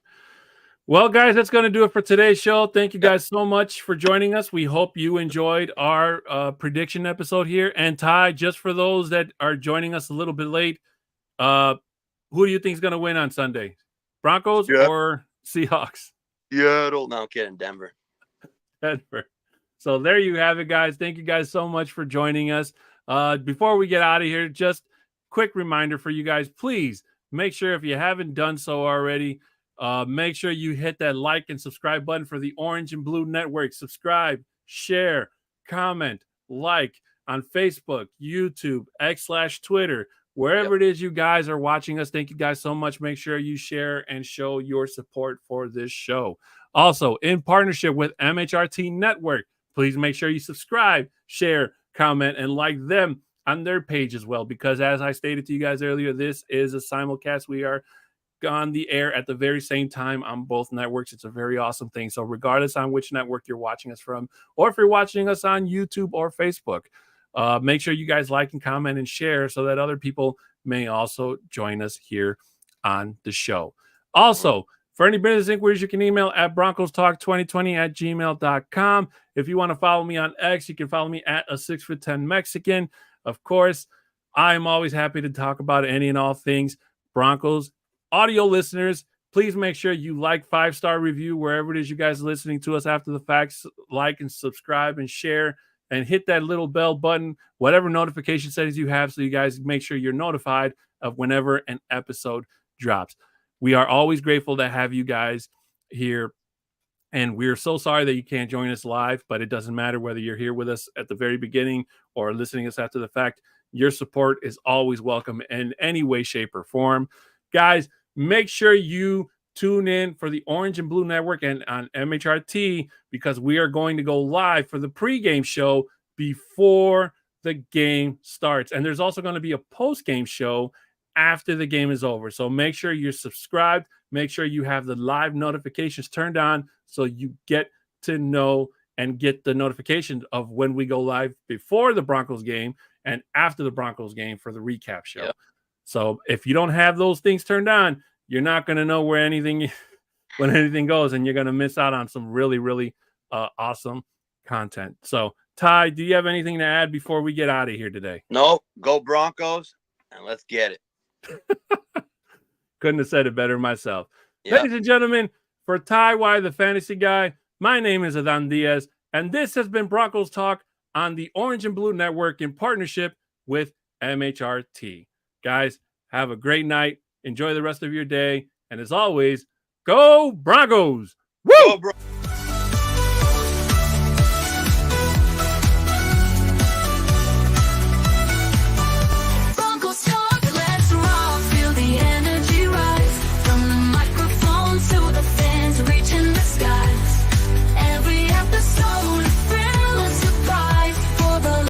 Well, guys, that's going to do it for today's show. Thank you guys so much for joining us. We hope you enjoyed our prediction episode here. And Ty, just for those that are joining us a little bit late, who do you think is going to win on Sunday? Broncos or Seahawks? Yeah, no, I'm kidding. Denver. So there you have it, guys. Thank you guys so much for joining us. Before we get out of here, just quick reminder for you guys, please make sure if you haven't done so already, make sure you hit that like and subscribe button for the Orange and Blue Network. Subscribe, share, comment, like on Facebook, YouTube, X/Twitter, wherever it is you guys are watching us. Thank you guys so much. Make sure you share and show your support for this show. Also, in partnership with MHRT Network, please make sure you subscribe, share, comment, and like them on their page as well, because as I stated to you guys earlier, this is a simulcast. We are on the air at the very same time on both networks. It's a very awesome thing. So regardless on which network you're watching us from, or if you're watching us on YouTube or Facebook, make sure you guys like and comment and share so that other people may also join us here on the show. Also, for any business inquiries, you can email at broncostalk2020@gmail.com. If you want to follow me on X, you can follow me at a 6'10" Mexican. Of course, I'm always happy to talk about any and all things Broncos. Audio listeners, please make sure you like 5-star review wherever it is you guys are listening to us after the facts. Like and subscribe and share and hit that little bell button, whatever notification settings you have, so you guys make sure you're notified of whenever an episode drops. We are always grateful to have you guys here. And we're so sorry that you can't join us live, but it doesn't matter whether you're here with us at the very beginning or listening to us after the fact. Your support is always welcome in any way, shape, or form. Guys, make sure you tune in for the Orange and Blue Network and on MHRT, because we are going to go live for the pregame show before the game starts. And there's also going to be a postgame show after the game is over. So make sure you're subscribed. Make sure you have the live notifications turned on so you get to know and get the notifications of when we go live before the Broncos game and after the Broncos game for the recap show. Yep. So if you don't have those things turned on, you're not going to know when anything goes, and you're going to miss out on some really, really awesome content. So, Ty, do you have anything to add before we get out of here today? No, go Broncos, and let's get it. Couldn't have said it better myself. Yep. Ladies and gentlemen, for Ty Y, the fantasy guy, my name is Adan Diaz, and this has been Broncos Talk on the Orange and Blue Network in partnership with MHRT. Guys, have a great night. Enjoy the rest of your day. And as always, go Broncos! Woo! Go